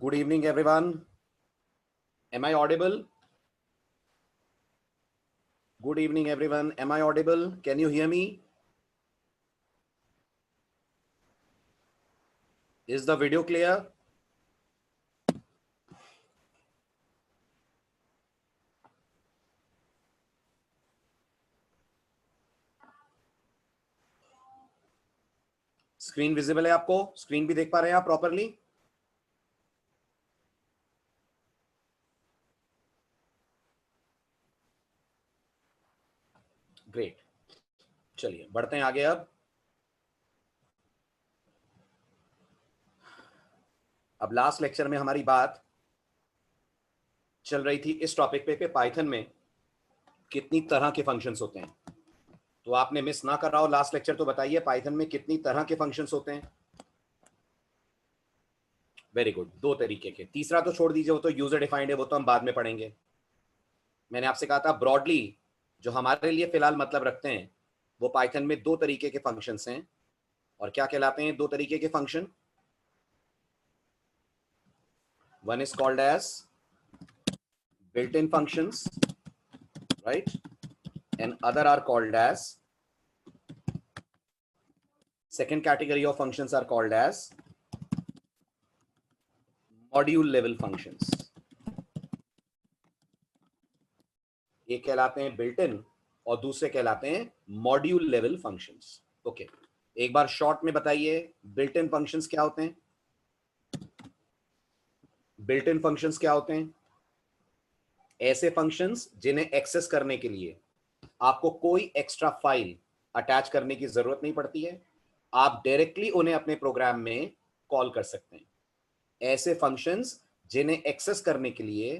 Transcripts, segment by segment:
Good evening, everyone. Am I audible? Good evening, everyone. Am I audible? Can you hear me? Is the video clear? Screen visible है आपको? Screen भी देख पा रहे हैं आप प्रॉपरली? ग्रेट, चलिए बढ़ते हैं आगे। अब लास्ट लेक्चर में हमारी बात चल रही थी इस टॉपिक पे पाइथन में कितनी तरह के फंक्शंस होते हैं। तो आपने मिस ना कर रहा हो लास्ट लेक्चर तो बताइए पाइथन में कितनी तरह के फंक्शंस होते हैं। वेरी गुड, दो तरीके के। तीसरा तो छोड़ दीजिए, वो तो यूजर डिफाइंड है, वो तो हम बाद में पढ़ेंगे। मैंने आपसे कहा था ब्रॉडली जो हमारे लिए फिलहाल मतलब रखते हैं वो पाइथन में दो तरीके के फंक्शंस हैं। और क्या कहलाते हैं दो तरीके के function? One is called as built-in functions, right? And other are called as, second category of functions are called as module level functions. एक कहलाते हैं built in और दूसरे कहलाते हैं module level functions. ओके, एक बार शॉर्ट में बताइए built in functions क्या होते हैं? built in functions क्या होते हैं? ऐसे फंक्शंस जिन्हें एक्सेस करने के लिए आपको कोई एक्स्ट्रा फाइल अटैच करने की जरूरत नहीं पड़ती है, आप डायरेक्टली उन्हें अपने प्रोग्राम में कॉल कर सकते हैं। ऐसे फंक्शंस जिन्हें एक्सेस करने के लिए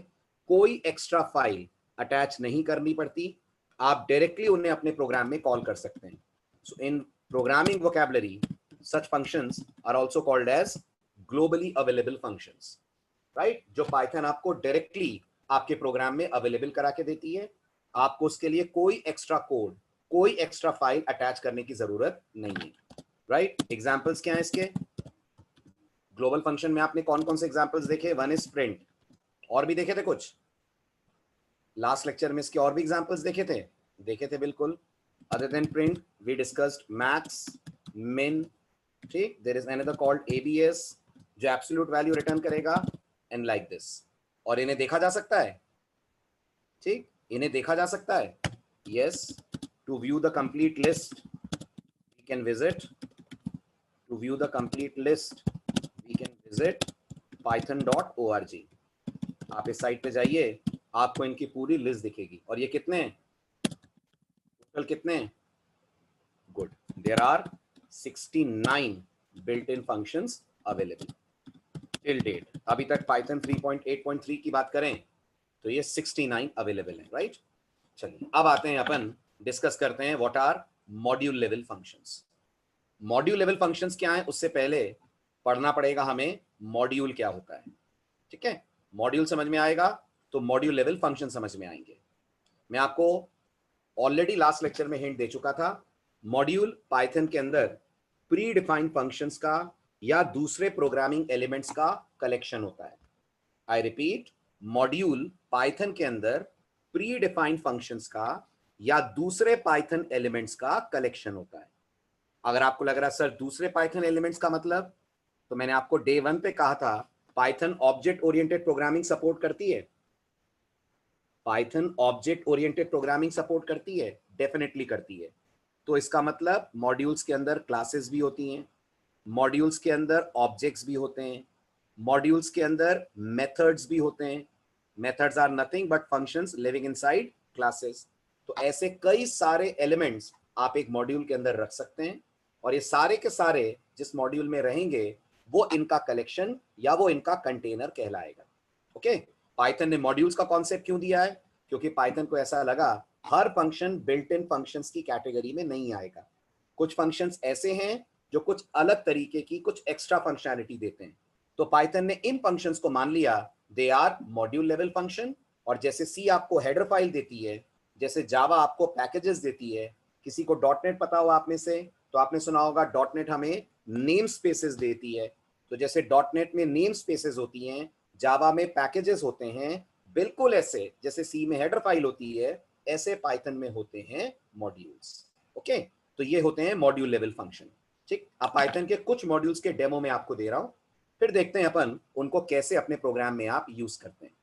कोई एक्स्ट्रा फाइल अटैच नहीं करनी पड़ती, आप डायरेक्टली उन्हें अपने प्रोग्राम में कॉल कर सकते हैं। So in programming vocabulary such functions are also called as globally available functions, right? जो पाइथन आपको डायरेक्टली आपके प्रोग्राम में अवेलेबल करा के देती है, आपको उसके लिए कोई एक्स्ट्रा कोड, कोई एक्स्ट्रा फाइल अटैच करने की जरूरत नहीं है, राइट? एग्जांपल्स क्या हैं इसके? ग्लोबल फंक्शन में आपने कौन कौन से एग्जांपल्स देखे? वन इज प्रिंट, और भी देखे थे कुछ लास्ट लेक्चर में इसके? और भी एग्जांपल्स देखे थे बिल्कुल। Other than print we discussed max, min, ठीक? There is another called ABS जो एब्सोल्यूट वैल्यू रिटर्न करेगा, एंड लाइक दिस। और इन्हें देखा जा सकता है, ठीक? इन्हें देखा जा सकता है। Yes, to view the complete list we can visit, to view the complete list we can visit python.org। आप इस साइट पे जाइए, आपको इनकी पूरी लिस्ट दिखेगी। और ये कितने हैं टोटल? कितने हैं? Good, there are 69 built in functions available till date. अभी तक पाइथन 3.8.3 की बात करें तो ये 69 अवेलेबल है, राइट? चलिए अब आते हैं, अपन डिस्कस करते हैं what are module level functions. Module level functions क्या है उससे पहले पढ़ना पड़ेगा हमें मॉड्यूल क्या होता है, ठीक है? मॉड्यूल समझ में आएगा तो मॉड्यूल लेवल फंक्शन समझ में आएंगे। मैं आपको ऑलरेडी लास्ट लेक्चर में हिंट दे चुका था, मॉड्यूल पाइथन के अंदर प्री डिफाइंड फंक्शंस का या दूसरे प्रोग्रामिंग एलिमेंट्स का कलेक्शन होता है। आई रिपीट, मॉड्यूल पाइथन के अंदर प्री डिफाइंड फंक्शंस का या दूसरे पाइथन एलिमेंट्स का कलेक्शन होता है। अगर आपको लग रहा है सर दूसरे पाइथन एलिमेंट्स का मतलब, तो मैंने आपको डे 1 पे कहा था Python object oriented programming support करती है। Python object oriented programming support करती है, डेफिनेटली करती है। तो इसका मतलब मॉड्यूल्स के अंदर क्लासेस भी होती हैं, मॉड्यूल्स के अंदर ऑब्जेक्ट्स भी होते हैं, मॉड्यूल्स के अंदर मेथड्स भी होते हैं। Methods are nothing but functions living inside classes. तो ऐसे कई सारे एलिमेंट्स आप एक मॉड्यूल के अंदर रख सकते हैं, और ये सारे के सारे जिस मॉड्यूल में रहेंगे वो इनका कलेक्शन या वो इनका कंटेनर कहलाएगा। ओके, पाइथन ने मॉड्यूल्स का कॉन्सेप्ट क्यों दिया है? क्योंकि पाइथन को ऐसा लगा हर फंक्शन बिल्ट इन फंक्शंस की कैटेगरी में नहीं आएगा। कुछ फंक्शंस ऐसे हैं जो कुछ अलग तरीके की कुछ एक्स्ट्रा फंक्शनैलिटी देते हैं, तो पाइथन ने इन फंक्शंस को मान लिया they are module level function. और जैसे सी आपको हेडर फाइल देती है, जैसे जावा आपको पैकेजेस देती है, किसी को डॉट नेट पता हो आप में से तो आपने सुना होगा डॉट नेट हमें नेम स्पेसेस देती है, तो जैसे डॉट नेट में नेम स्पेसेस होती हैं, जावा में पैकेजेस होते हैं, बिल्कुल ऐसे जैसे सी में हेडर फाइल होती है, ऐसे पाइथन में होते हैं मॉड्यूल्स। ओके, तो ये होते हैं मॉड्यूल लेवल फंक्शन। ठीक, अब पाइथन के कुछ मॉड्यूल्स के डेमो में आपको दे रहा हूं, फिर देखते हैं अपन उनको कैसे अपने प्रोग्राम में आप यूज करते हैं।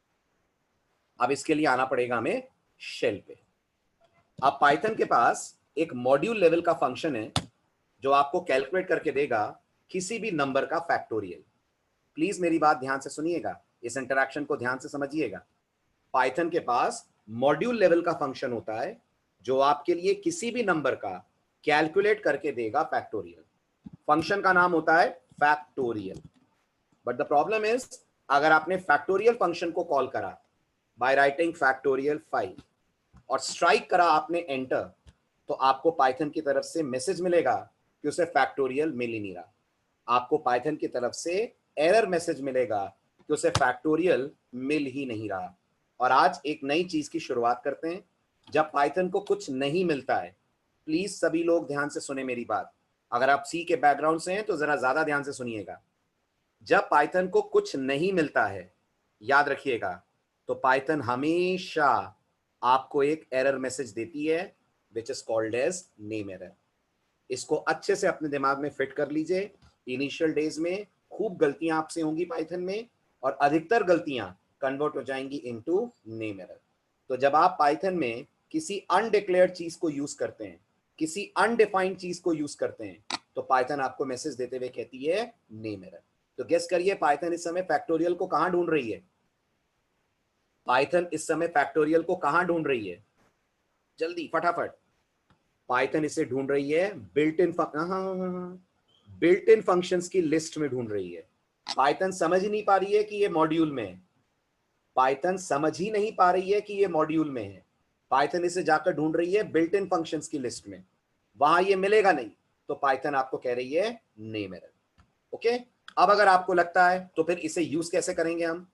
अब इसके लिए आना पड़ेगा हमें शेल पे। अब पाइथन के पास एक मॉड्यूल लेवल का फंक्शन है जो आपको कैलकुलेट करके देगा किसी भी नंबर का फैक्टोरियल। प्लीज मेरी बात ध्यान से सुनिएगा, इस इंटरैक्शन को ध्यान से समझिएगा। पाइथन के पास मॉड्यूल लेवल का फंक्शन होता है जो आपके लिए किसी भी नंबर का कैलकुलेट करके देगा फैक्टोरियल। फंक्शन का नाम होता है factorial. But the problem is, अगर आपने फैक्टोरियल फंक्शन को कॉल करा बाय राइटिंग फैक्टोरियल 5 और स्ट्राइक करा आपने एंटर, तो आपको पाइथन की तरफ से मैसेज मिलेगा कि उसे फैक्टोरियल मिल ही नहीं रहा। आपको पाइथन की तरफ से एरर मैसेज मिलेगा कि उसे फैक्टोरियल मिल ही नहीं रहा। और आज एक नई चीज की शुरुआत करते हैं। जब पाइथन को कुछ नहीं मिलता है, प्लीज सभी लोग ध्यान से सुने मेरी बात, अगर आप सी के बैकग्राउंड से हैं तो जरा ज्यादा ध्यान से सुनिएगा। जब पाइथन को कुछ नहीं मिलता है, याद रखिएगा, तो पाइथन हमेशा आपको एक एरर मैसेज देती है which is called as name error. इसको अच्छे से अपने दिमाग में फिट कर लीजिए। इनिशियल डेज में खूब गलतियां आपसे होंगी पाइथन में, और अधिकतर गलतियां कन्वर्ट हो जाएंगी इनटू नेम एरर। तो जब आप पाइथन में किसी अनडिक्लेयर्ड चीज को यूज करते हैं, किसी अनडिफाइंड चीज को यूज करते हैं, तो पाइथन आपको मैसेज देते हुए कहती है नेम एरर। तो गेस करिए पाइथन इस समय फैक्टोरियल को कहां ढूंढ रही है? पाइथन इस समय फैक्टोरियल को कहां ढूंढ रही है? जल्दी फटाफट। पाइथन इसे ढूंढ रही है बिल्ट इन फंक्शंस की लिस्ट में ढूंढ रही है। पाइथन समझ ही नहीं पा रही है कि ये मॉड्यूल में है। पाइथन समझ ही नहीं पा रही है कि ये मॉड्यूल में है। पाइथन इसे जाकर ढूंढ रही है बिल्ट इन फंक्शंस की लिस्ट में, वहां ये मिलेगा नहीं, तो पाइथन आपको कह रही है नेम एरर। ओके, अब अगर आपको लगता है तो फिर इसे यूज कैसे करेंगे हम?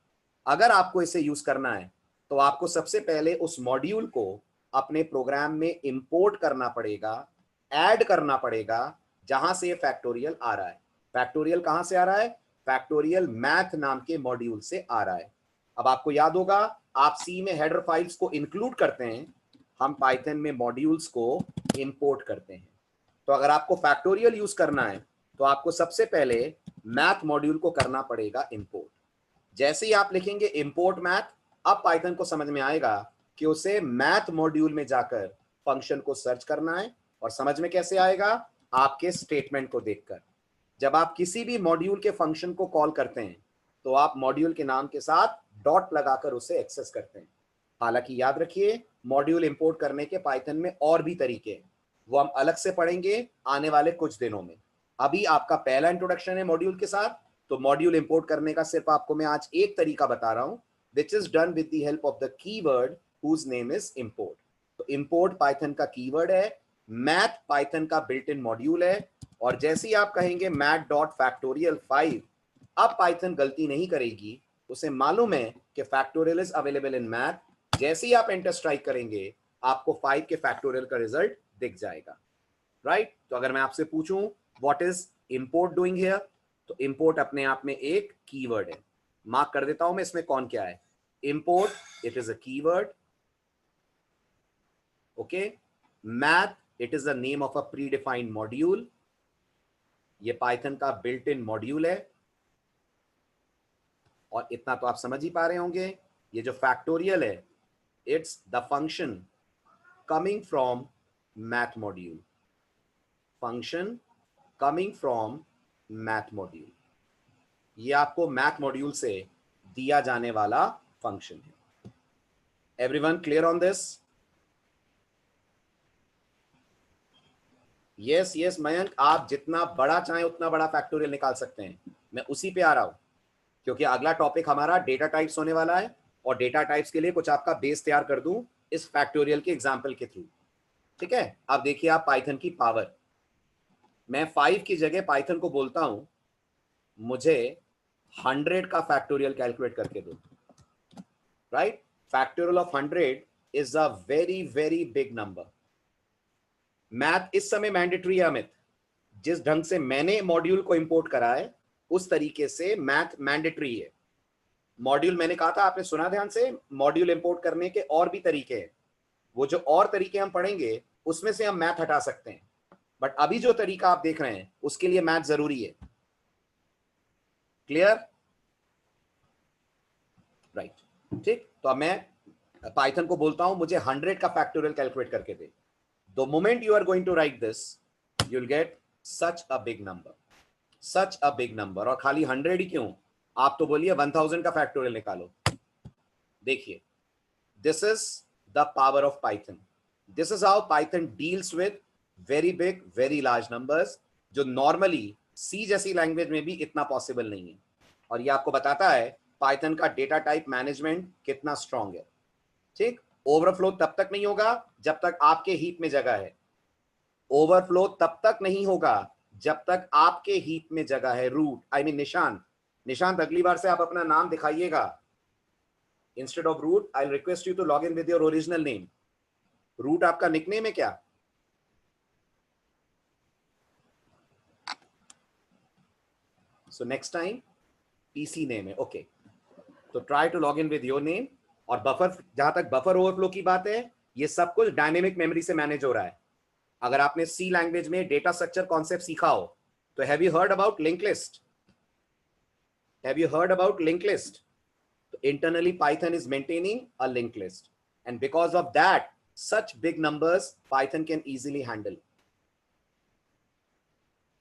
अगर आपको इसे यूज करना है तो आपको सबसे पहले उस मॉड्यूल को अपने प्रोग्राम में इंपोर्ट करना पड़ेगा, ऐड करना पड़ेगा, जहां से ये फैक्टोरियल आ रहा है। फैक्टोरियल कहां से आ रहा है? फैक्टोरियल मैथ नाम के मॉड्यूल से आ रहा है। अब आपको याद होगा, आप सी में हेडर फाइल्स को इंक्लूड करते हैं, हम पाइथन में मॉड्यूल्स को इंपोर्ट करते हैं। तो अगर आपको फैक्टोरियल यूज करना है तो आपको सबसे पहले मैथ मॉड्यूल को करना पड़ेगा इंपोर्ट। जैसे ही आप लिखेंगे इंपोर्ट मैथ, अब पाइथन को समझ में आएगा कि उसे मैथ मॉड्यूल में जाकर फंक्शन को सर्च करना है। और समझ में कैसे आएगा? आपके स्टेटमेंट को देखकर। जब आप किसी भी मॉड्यूल के फंक्शन को कॉल करते हैं तो आप मॉड्यूल के नाम के साथ डॉट लगाकर उसे एक्सेस करते हैं। हालांकि याद रखिए, मॉड्यूल इंपोर्ट करने के पाइथन में और भी तरीके हैं, वो हम अलग से पढ़ेंगे आने वाले कुछ दिनों में। अभी आपका पहला इंट्रोडक्शन है मॉड्यूल के साथ, तो मॉड्यूल इंपोर्ट करने का सिर्फ आपको मैं आज एक तरीका बता रहा हूं, which is done with the help of the keyword whose name is import. तो इंपोर्ट पाइथन का कीवर्ड है, मैथ पाइथन का बिल्ट इन मॉड्यूल है, और जैसे ही आप कहेंगे math.factorial5, अब पाइथन गलती नहीं करेगी, उसे मालूम है कि factorial is available in math. जैसे ही आप एंटर स्ट्राइक करेंगे, आपको 5 के फैक्टोरियल का रिजल्ट दिख जाएगा। राइट? तो अगर मैं आपसे पूछूं what is import doing here, तो इंपोर्ट अपने आप में एक कीवर्ड है। मार्क कर देता हूं मैं इसमें कौन क्या है। Import, it is a keyword. Okay, math, it is the name of a pre defined module. ये पाइथन का बिल्ट इन मॉड्यूल है। और इतना तो आप समझ ही पा रहे होंगे, ये जो फैक्टोरियल है, it's the function coming from math module. Function coming from math module, ये आपको मैथ मॉड्यूल से दिया जाने वाला फंक्शन है। Everyone clear on this? Yes yes Mayank, आप जितना बड़ा चाहें उतना बड़ा फैक्टोरियल निकाल सकते हैं। मैं उसी पे आ रहा हूं, क्योंकि अगला टॉपिक हमारा डेटा टाइप्स होने वाला है, और डेटा टाइप्स के लिए कुछ आपका बेस तैयार कर दूं इस फैक्टोरियल के एग्जाम्पल के थ्रू। ठीक है, अब देखिए आप पाइथन की पावर। मैं 5 की जगह पाइथन को बोलता हूं मुझे 100 का फैक्टोरियल कैलकुलेट करके दो। Right? Factorial of 100 is a very very big number. Math इस समय मैंडेटरी है अमित। जिस ढंग से मैंने मॉड्यूल को इंपोर्ट करा है, उस तरीके से मैथ मैंडेटरी है। मॉड्यूल मैंने कहा था, आपने सुना ध्यान से, मॉड्यूल इंपोर्ट करने के और भी तरीके हैं। वो जो और तरीके हम पढ़ेंगे उसमें से हम मैथ हटा सकते हैं, बट अभी जो तरीका आप देख रहे हैं उसके लिए मैथ जरूरी है। क्लियर? राइट, ठीक। तो अब मैं पाइथन को बोलता हूं मुझे 100 का फैक्टोरियल कैलकुलेट करके दे। The moment you are going to write this, you will get such a big number, such a big number. और खाली 100 ही क्यों, आप तो बोलिए 1000 का फैक्टोरियल निकालो। देखिए, this is the power of Python. This is how Python deals with very big very large numbers, जो नॉर्मली सी जैसी लैंग्वेज में भी इतना पॉसिबल नहीं है। और ये आपको बताता है पाइथन का डेटा टाइप मैनेजमेंट कितना स्ट्रांग है। ठीक, ओवरफ्लो तब तक नहीं होगा जब तक आपके हीप में जगह है। ओवरफ्लो तब तक नहीं होगा जब तक आपके हीप में जगह है। Root I mean Nishant, Nishant अगली बार से आप अपना नाम दिखाइएगा। Instead of root I request you to log in with your original name. Root आपका निकनेम है क्या? So next time PC name है, ओके। तो try to log in with your name. और बफर, जहां तक बफर ओवरफ्लो की बात है, ये सब कुछ डायनेमिक मेमोरी से मैनेज हो रहा है। अगर आपने सी लैंग्वेज में डेटा स्ट्रक्चर कॉन्सेप्ट सीखा हो तो have you heard about link list? Have you heard about link list? तो internally Python is maintaining a linked list, and because of that such big numbers Python can easily handle।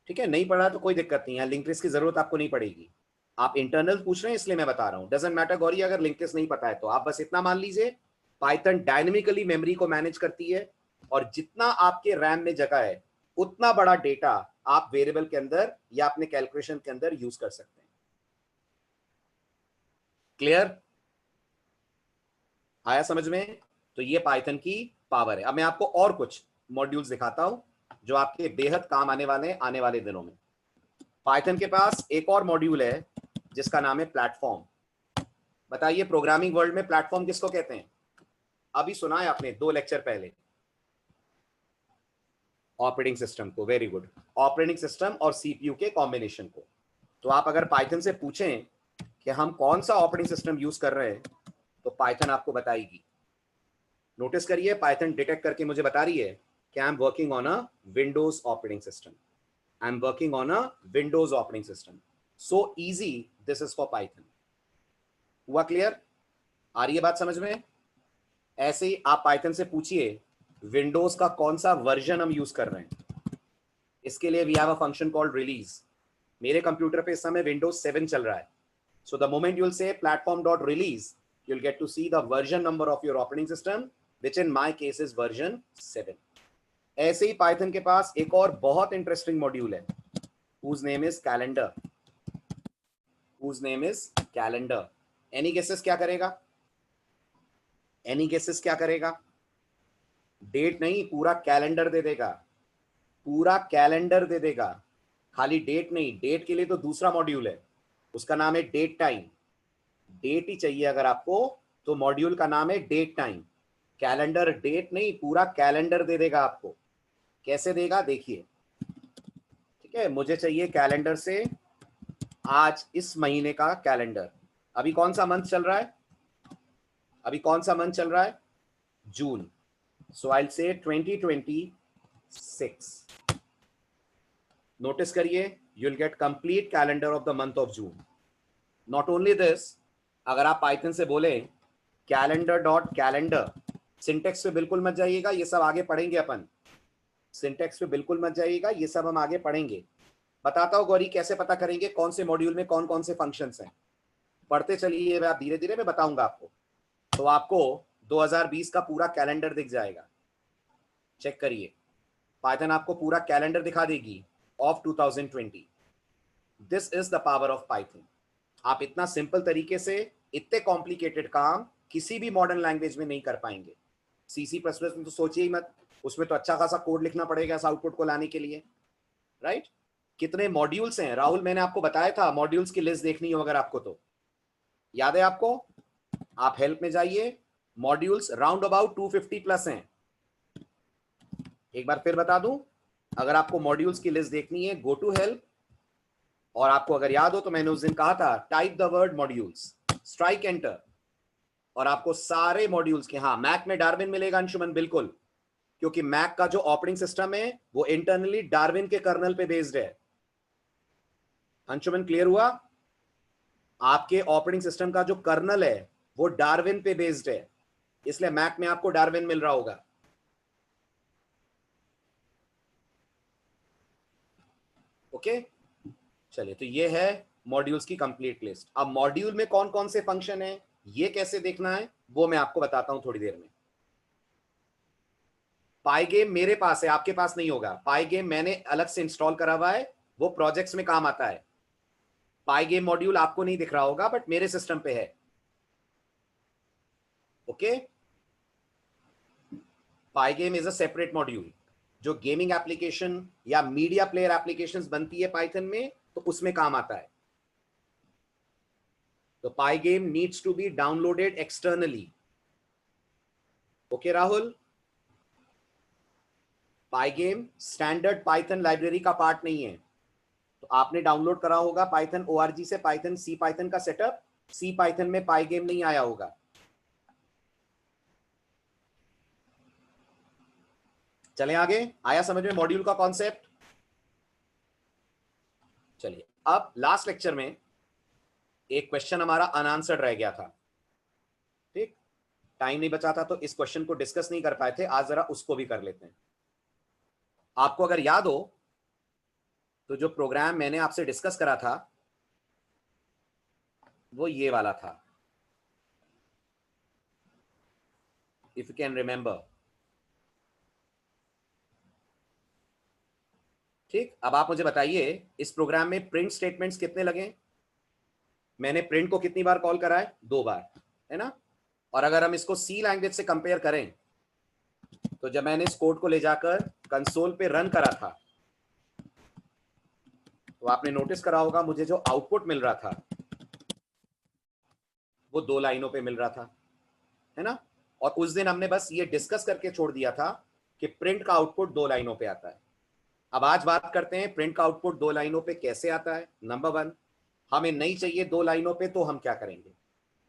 ठीक है, नहीं पढ़ा तो कोई दिक्कत नहीं है, लिंक लिस्ट की जरूरत आपको नहीं पड़ेगी। आप इंटरनल पूछ रहे हैं इसलिए मैं बता रहा हूं, डजंट मैटर गौरी, अगर लिंक लिस्ट नहीं पता है तो आप बस इतना मान लीजिए पाइथन डायनेमिकली मेमोरी को मैनेज करती है, और जितना आपके रैम में जगह है उतना बड़ा डेटा आप वेरिएबल के अंदर या अपने कैलकुलेशन के अंदर यूज कर सकते हैं। क्लियर? आया समझ में? तो ये पाइथन की पावर है। अब मैं आपको और कुछ मॉड्यूल्स दिखाता हूं जो आपके बेहद काम आने वाले हैं आने वाले दिनों में। पाइथन के पास एक और मॉड्यूल है जिसका नाम है प्लेटफॉर्म। बताइए प्रोग्रामिंग वर्ल्ड में प्लेटफॉर्म किसको कहते हैं? अभी सुना है आपने 2 लेक्चर पहले। ऑपरेटिंग सिस्टम को, वेरी गुड। ऑपरेटिंग सिस्टम और सीपीयू के कॉम्बिनेशन को। तो आप अगर पाइथन से पूछें कि हम कौन सा ऑपरेटिंग सिस्टम यूज कर रहे हैं तो पाइथन आपको बताएगी। नोटिस करिए, पाइथन डिटेक्ट करके मुझे बता रही है कि I am working on a Windows operating system. I am working on a Windows operating system. So easy this is for Python. हुआ क्लियर? आ रही है बात समझ में? ऐसे ही आप पाइथन से पूछिए विंडोज का कौन सा वर्जन हम यूज कर रहे हैं। इसके लिए we have a function called release. मेरे कंप्यूटर पे इस समय विंडोज 7 चल रहा है। So the moment you will say platform.release, you'll get to see the version number of your operating system, which in my case is version 7। ऐसे ही Python के पास एक और बहुत इंटरेस्टिंग मॉड्यूल है whose name is calendar। whose name is calendar। Any guesses क्या करेगा? Any guesses क्या करेगा? डेट नहीं, पूरा कैलेंडर दे देगा। पूरा कैलेंडर दे देगा, खाली डेट नहीं। डेट के लिए तो दूसरा मॉड्यूल है, उसका नाम है डेट टाइम। डेट ही चाहिए अगर आपको तो मॉड्यूल का नाम है डेट टाइम। कैलेंडर डेट नहीं, पूरा कैलेंडर दे देगा आपको। कैसे देगा देखिए। ठीक है, मुझे चाहिए कैलेंडर से आज इस महीने का कैलेंडर। अभी कौन सा मंथ चल रहा है? अभी कौन सा मंथ चल रहा है? जून। सो आई विल से 2026। नोटिस करिए, you will get complete calendar of the month of June. Not only this, अगर आप पाइथन से बोले कैलेंडर डॉट कैलेंडर, सिंटेक्स पे बिल्कुल मत जाइएगा, ये सब आगे पढ़ेंगे अपन। सिंटेक्स पे बिल्कुल मत जाइएगा, ये सब हम आगे पढ़ेंगे। बताता हूँ गौरी कैसे पता करेंगे कौन से मॉड्यूल में कौन कौन से फंक्शंस हैं। पढ़ते चलिए, आप धीरे धीरे मैं बताऊंगा आपको। तो आपको 2020 का पूरा कैलेंडर दिख जाएगा। चेक करिए, पाइथन आपको पूरा कैलेंडर दिखा देगी of 2020। This is the power of Python. आप इतना सिंपल तरीके से इतने कॉम्प्लिकेटेड काम किसी भी मॉडर्न लैंग्वेज में नहीं कर पाएंगे। सी प्लस प्लस में तो सोचिए ही मत, उसमें तो अच्छा खासा कोड लिखना पड़ेगा इस आउटपुट को लाने के लिए, राइट? कितने मॉड्यूल्स हैं राहुल, मैंने आपको बताया था मॉड्यूल्स की लिस्ट देखनी हो अगर आपको तो याद है आपको। आप हेल्प में जाइए, मॉड्यूल्स राउंड अबाउट 250 प्लस हैं। एक बार फिर बता दूं, अगर आपको मॉड्यूल्स की लिस्ट देखनी है, गो टू हेल्प और आपको अगर याद हो तो मैंने उस दिन कहा था type the word modules, strike enter, और आपको सारे मॉड्यूल्स के, हाँ मैक में डार्विन मिलेगा अंशुमन, बिल्कुल, क्योंकि मैक का जो ऑपरेटिंग सिस्टम है वो इंटरनली डार्विन के कर्नल पे बेस्ड है। अंशुमन क्लियर हुआ? आपके ऑपरेटिंग सिस्टम का जो कर्नल है वो डार्विन पे बेस्ड है, इसलिए मैक में आपको डार्विन मिल रहा होगा। ओके, चलिए, तो ये है मॉड्यूल्स की कंप्लीट लिस्ट। अब मॉड्यूल में कौन कौन से फंक्शन है, ये कैसे देखना है, वो मैं आपको बताता हूं थोड़ी देर में। पाईगेम मेरे पास है, आपके पास नहीं होगा। पाईगेम मैंने अलग से इंस्टॉल करा हुआ है, वो प्रोजेक्ट्स में काम आता है। पाईगेम मॉड्यूल आपको नहीं दिख रहा होगा, बट मेरे सिस्टम पे है। Okay, Pygame is a separate module. जो गेमिंग एप्लीकेशन या मीडिया प्लेयर एप्लीकेशंस बनती है पाइथन में, तो उसमें काम आता है। तो Pygame needs to be downloaded externally. Okay Rahul, Pygame standard Python library का पार्ट नहीं है। तो आपने डाउनलोड करा होगा पाइथन org से पाइथन सी पाइथन का सेटअप, सी पाइथन में पाईगेम नहीं आया होगा। चलें आगे, आया समझ में मॉड्यूल का कॉन्सेप्ट? चलिए, अब लास्ट लेक्चर में एक क्वेश्चन हमारा अनआंसर्ड रह गया था। ठीक, टाइम नहीं बचा था तो इस क्वेश्चन को डिस्कस नहीं कर पाए थे, आज जरा उसको भी कर लेते हैं। आपको अगर याद हो तो जो प्रोग्राम मैंने आपसे डिस्कस करा था वो ये वाला था, इफ यू कैन रिमेंबर। ठीक, अब आप मुझे बताइए इस प्रोग्राम में प्रिंट स्टेटमेंट्स कितने लगे? मैंने प्रिंट को कितनी बार कॉल करा है? 2 बार, है ना? और अगर हम इसको सी लैंग्वेज से कंपेयर करें तो जब मैंने इस कोड को ले जाकर कंसोल पे रन करा था तो आपने नोटिस करा होगा मुझे जो आउटपुट मिल रहा था वो 2 लाइनों पे मिल रहा था, है ना? और उस दिन हमने बस ये डिस्कस करके छोड़ दिया था कि प्रिंट का आउटपुट 2 लाइनों पे आता है। अब आज बात करते हैं प्रिंट का आउटपुट 2 लाइनों पे कैसे आता है। नंबर 1, हमें नहीं चाहिए 2 लाइनों पे, तो हम क्या करेंगे?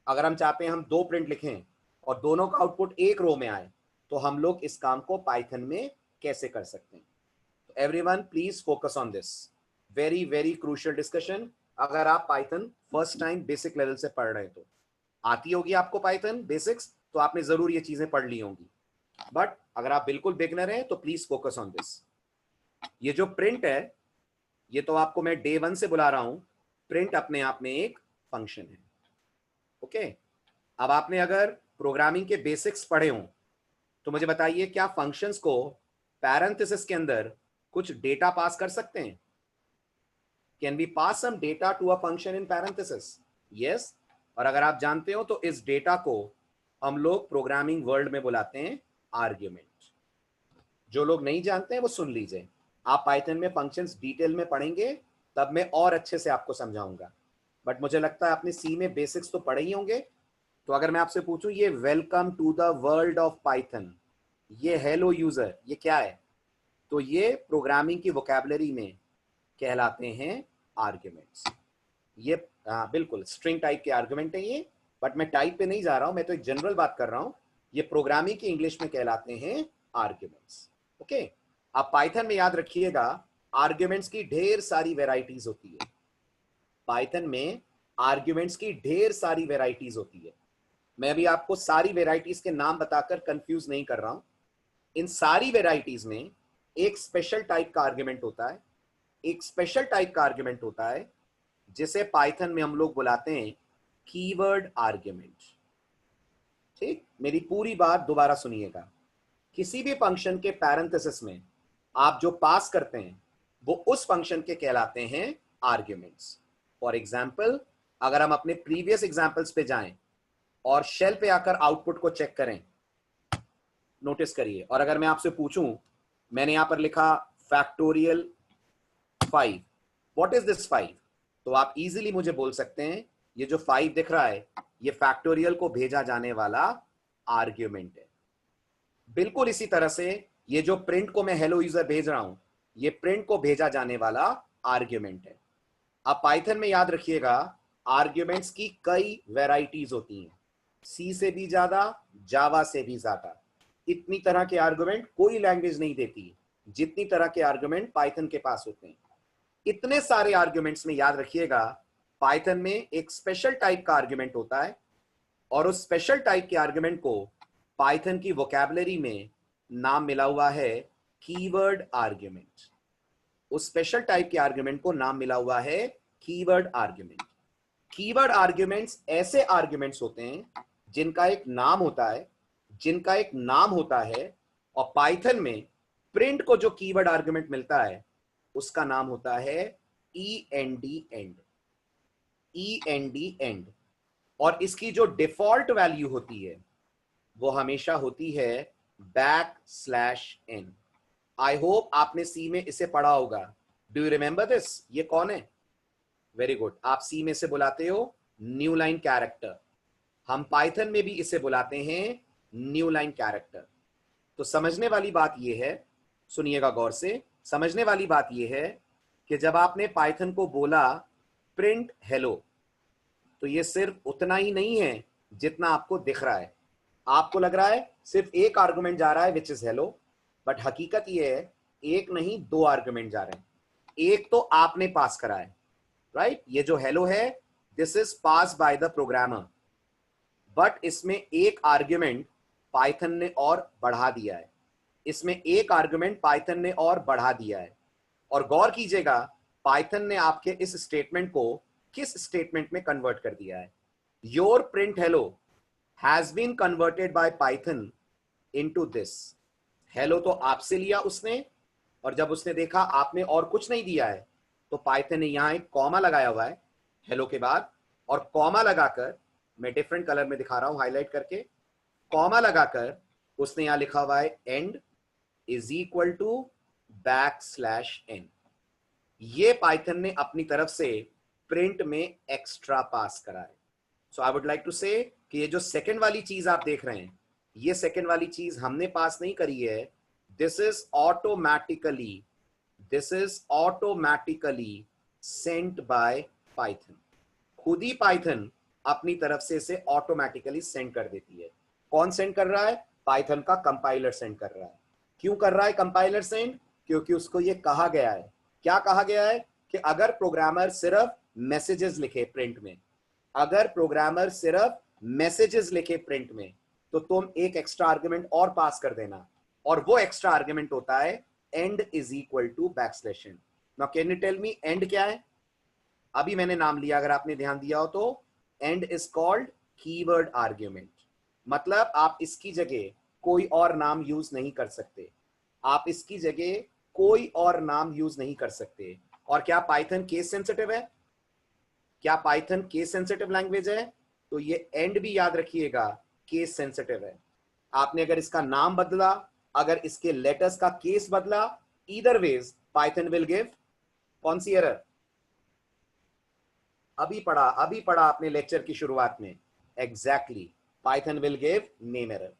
अगर हम चाहते हैं हम 2 प्रिंट लिखें और दोनों का आउटपुट एक रो में आए, तो हम लोग इस काम को पाइथन में कैसे कर सकते हैं? तो everyone please focus on this, very very crucial discussion. अगर आप Python first time basic level से पढ़ रहे हैं तो आती होगी आपको पाइथन बेसिक्स, तो आपने जरूर ये चीजें पढ़ ली होंगी। बट अगर आप बिल्कुल बिगनर हैं तो प्लीज फोकस ऑन दिस। ये जो प्रिंट है ये तो आपको मैं डे 1 से बुला रहा हूं, प्रिंट अपने आप में एक फंक्शन है। ओके, अब आपने अगर प्रोग्रामिंग के बेसिक्स पढ़े हों तो मुझे बताइए क्या फंक्शंस को पैरेंथेसिस के अंदर कुछ डेटा पास कर सकते हैं? Can we pass some data to a function in parenthesis? Yes. और अगर आप जानते हो तो इस डेटा को हम लोग प्रोग्रामिंग वर्ल्ड में बुलाते हैं आर्ग्यूमेंट। जो लोग नहीं जानते हैं वो सुन लीजिए, आप पाइथन में फंक्शंस डिटेल में पढ़ेंगे तब मैं और अच्छे से आपको समझाऊंगा। बट मुझे लगता है आपने सी में बेसिक्स तो पढ़े ही होंगे। तो अगर मैं आपसे पूछूं ये welcome to the world of Python, ये हेलो यूजर, ये क्या है? तो ये प्रोग्रामिंग की वोकैबुलरी में कहलाते हैं आर्ग्यूमेंट्स। ये बिल्कुल स्ट्रिंग टाइप के आर्ग्यूमेंट है ये, बट मैं टाइप पे नहीं जा रहा हूं, मैं तो एक जनरल बात कर रहा हूं। ये प्रोग्रामिंग की इंग्लिश में कहलाते हैं आर्ग्यूमेंट्स। ओके, अब पाइथन में याद रखिएगा आर्ग्यूमेंट्स की ढेर सारी वेराइटीज होती है। पाइथन में आर्ग्यूमेंट्स की ढेर सारी वेराइटीज होती है। मैं भी आपको सारी वेराइटीज के नाम बताकर कंफ्यूज नहीं कर रहा हूं। इन सारी वेराइटीज में एक स्पेशल टाइप का आर्ग्यूमेंट होता है, एक स्पेशल टाइप का आर्ग्यूमेंट होता है जिसे पाइथन में हम लोग बुलाते हैं कीवर्ड आर्ग्यूमेंट। ठीक, मेरी पूरी बात दोबारा सुनिएगा। किसी भी फंक्शन के पैरेंथेसिस में आप जो पास करते हैं वो उस फंक्शन के कहलाते हैं आर्ग्यूमेंट्स। फॉर एग्जाम्पल, अगर हम अपने प्रीवियस एग्जाम्पल्स पे जाएं और शेल पे आकर आउटपुट को चेक करें, नोटिस करिए। और अगर मैं आपसे पूछूं, मैंने यहां पर लिखा फैक्टोरियल 5, व्हाट इज दिस 5? तो आप इजीली मुझे बोल सकते हैं ये जो 5 दिख रहा है ये फैक्टोरियल को भेजा जाने वाला आर्ग्यूमेंट है। बिल्कुल इसी तरह से ये जो प्रिंट को मैं हेलो यूजर भेज रहा हूं ये प्रिंट को भेजा जाने वाला आर्ग्यूमेंट है। अब पाइथन में याद रखिएगा आर्ग्यूमेंट्स की कई वैरायटीज होती हैं, सी से भी ज्यादा, जावा से भी ज्यादा। इतनी तरह के आर्गुमेंट कोई लैंग्वेज नहीं देती जितनी तरह के आर्गुमेंट पाइथन के पास होते हैं। इतने सारे आर्गुमेंट्स में याद रखिएगा पाइथन में एक स्पेशल टाइप का आर्गुमेंट होता है, और उस स्पेशल टाइप के आर्गुमेंट को पाइथन की वोकैबुलरी में नाम मिला हुआ है कीवर्ड आर्गुमेंट। उस स्पेशल टाइप के आर्गुमेंट को नाम मिला हुआ है कीवर्ड आर्गुमेंट। कीवर्ड आर्गुमेंट्स ऐसे आर्गुमेंट्स होते हैं जिनका एक नाम होता है, और पाइथन में प्रिंट को जो कीवर्ड आर्गुमेंट मिलता है उसका नाम होता है END, और इसकी जो डिफॉल्ट वैल्यू होती है वो हमेशा होती है \n। आई होप आपने सी में इसे पढ़ा होगा। Do you remember this? ये कौन है? वेरी गुड, आप सी में से बुलाते हो न्यू लाइन कैरेक्टर। हम पाइथन में भी इसे बुलाते हैं न्यू लाइन कैरेक्टर। तो समझने वाली बात यह है, सुनिएगा गौर से, समझने वाली बात यह है कि जब आपने पाइथन को बोला प्रिंट हेलो, तो ये सिर्फ उतना ही नहीं है जितना आपको दिख रहा है। आपको लग रहा है सिर्फ एक आर्गुमेंट जा रहा है विच इज हेलो, बट हकीकत ये है एक नहीं दो आर्गुमेंट जा रहे हैं। एक तो आपने पास करा है, राइट? ये जो हेलो है this is pass by the programmer, but इसमें एक आर्गुमेंट पाइथन ने और बढ़ा दिया है। और गौर कीजिएगा पाइथन ने आपके इस स्टेटमेंट को किस स्टेटमेंट में कन्वर्ट कर दिया है? Your print hello has been converted by Python into this. Hello तो आपसे लिया उसने, और जब उसने देखा आपने और कुछ नहीं दिया है तो पाइथन ने यहां एक कॉमा लगाया हुआ है हेलो के बाद, और कॉमा लगाकर, मैं डिफरेंट कलर में दिखा रहा हूं हाईलाइट करके, कॉमा लगाकर उसने यहां लिखा हुआ है end is equal to \n। ये पाइथन ने अपनी तरफ से प्रिंट में एक्स्ट्रा पास करा है। सो आई वुड लाइक टू से कि ये जो सेकंड वाली चीज आप देख रहे हैं, ये सेकंड वाली चीज हमने पास नहीं करी है। This is automatically sent by Python. खुद ही पाइथन अपनी तरफ से इसे ऑटोमेटिकली सेंड कर देती है। कौन सेंड कर रहा है? पाइथन का कंपाइलर सेंड कर रहा है। क्यों कर रहा है कंपाइलर सेंड? क्योंकि उसको ये कहा गया है, क्या कहा गया है कि अगर प्रोग्रामर सिर्फ मैसेजेस लिखे प्रिंट में, तो तुम एक एक्स्ट्रा आर्गुमेंट और पास कर देना, और वो एक्स्ट्रा आर्गुमेंट होता है end is equal to \n। Now can you tell me end क्या है? अभी मैंने नाम लिया, अगर आपने ध्यान दिया हो तो and is called keyword argument. मतलब आप इसकी जगह कोई और नाम यूज नहीं कर सकते। और क्या पाइथन केस सेंसिटिव है? क्या पाइथन केस सेंसिटिव लैंग्वेज है? तो ये एंड भी याद रखिएगा केस सेंसिटिव है। आपने अगर इसका नाम बदला, अगर इसके लेटर्स का केस बदला, either ways Python will give कौन सी एरर? अभी पढ़ा आपने लेक्चर की शुरुआत में, exactly Python will give name error.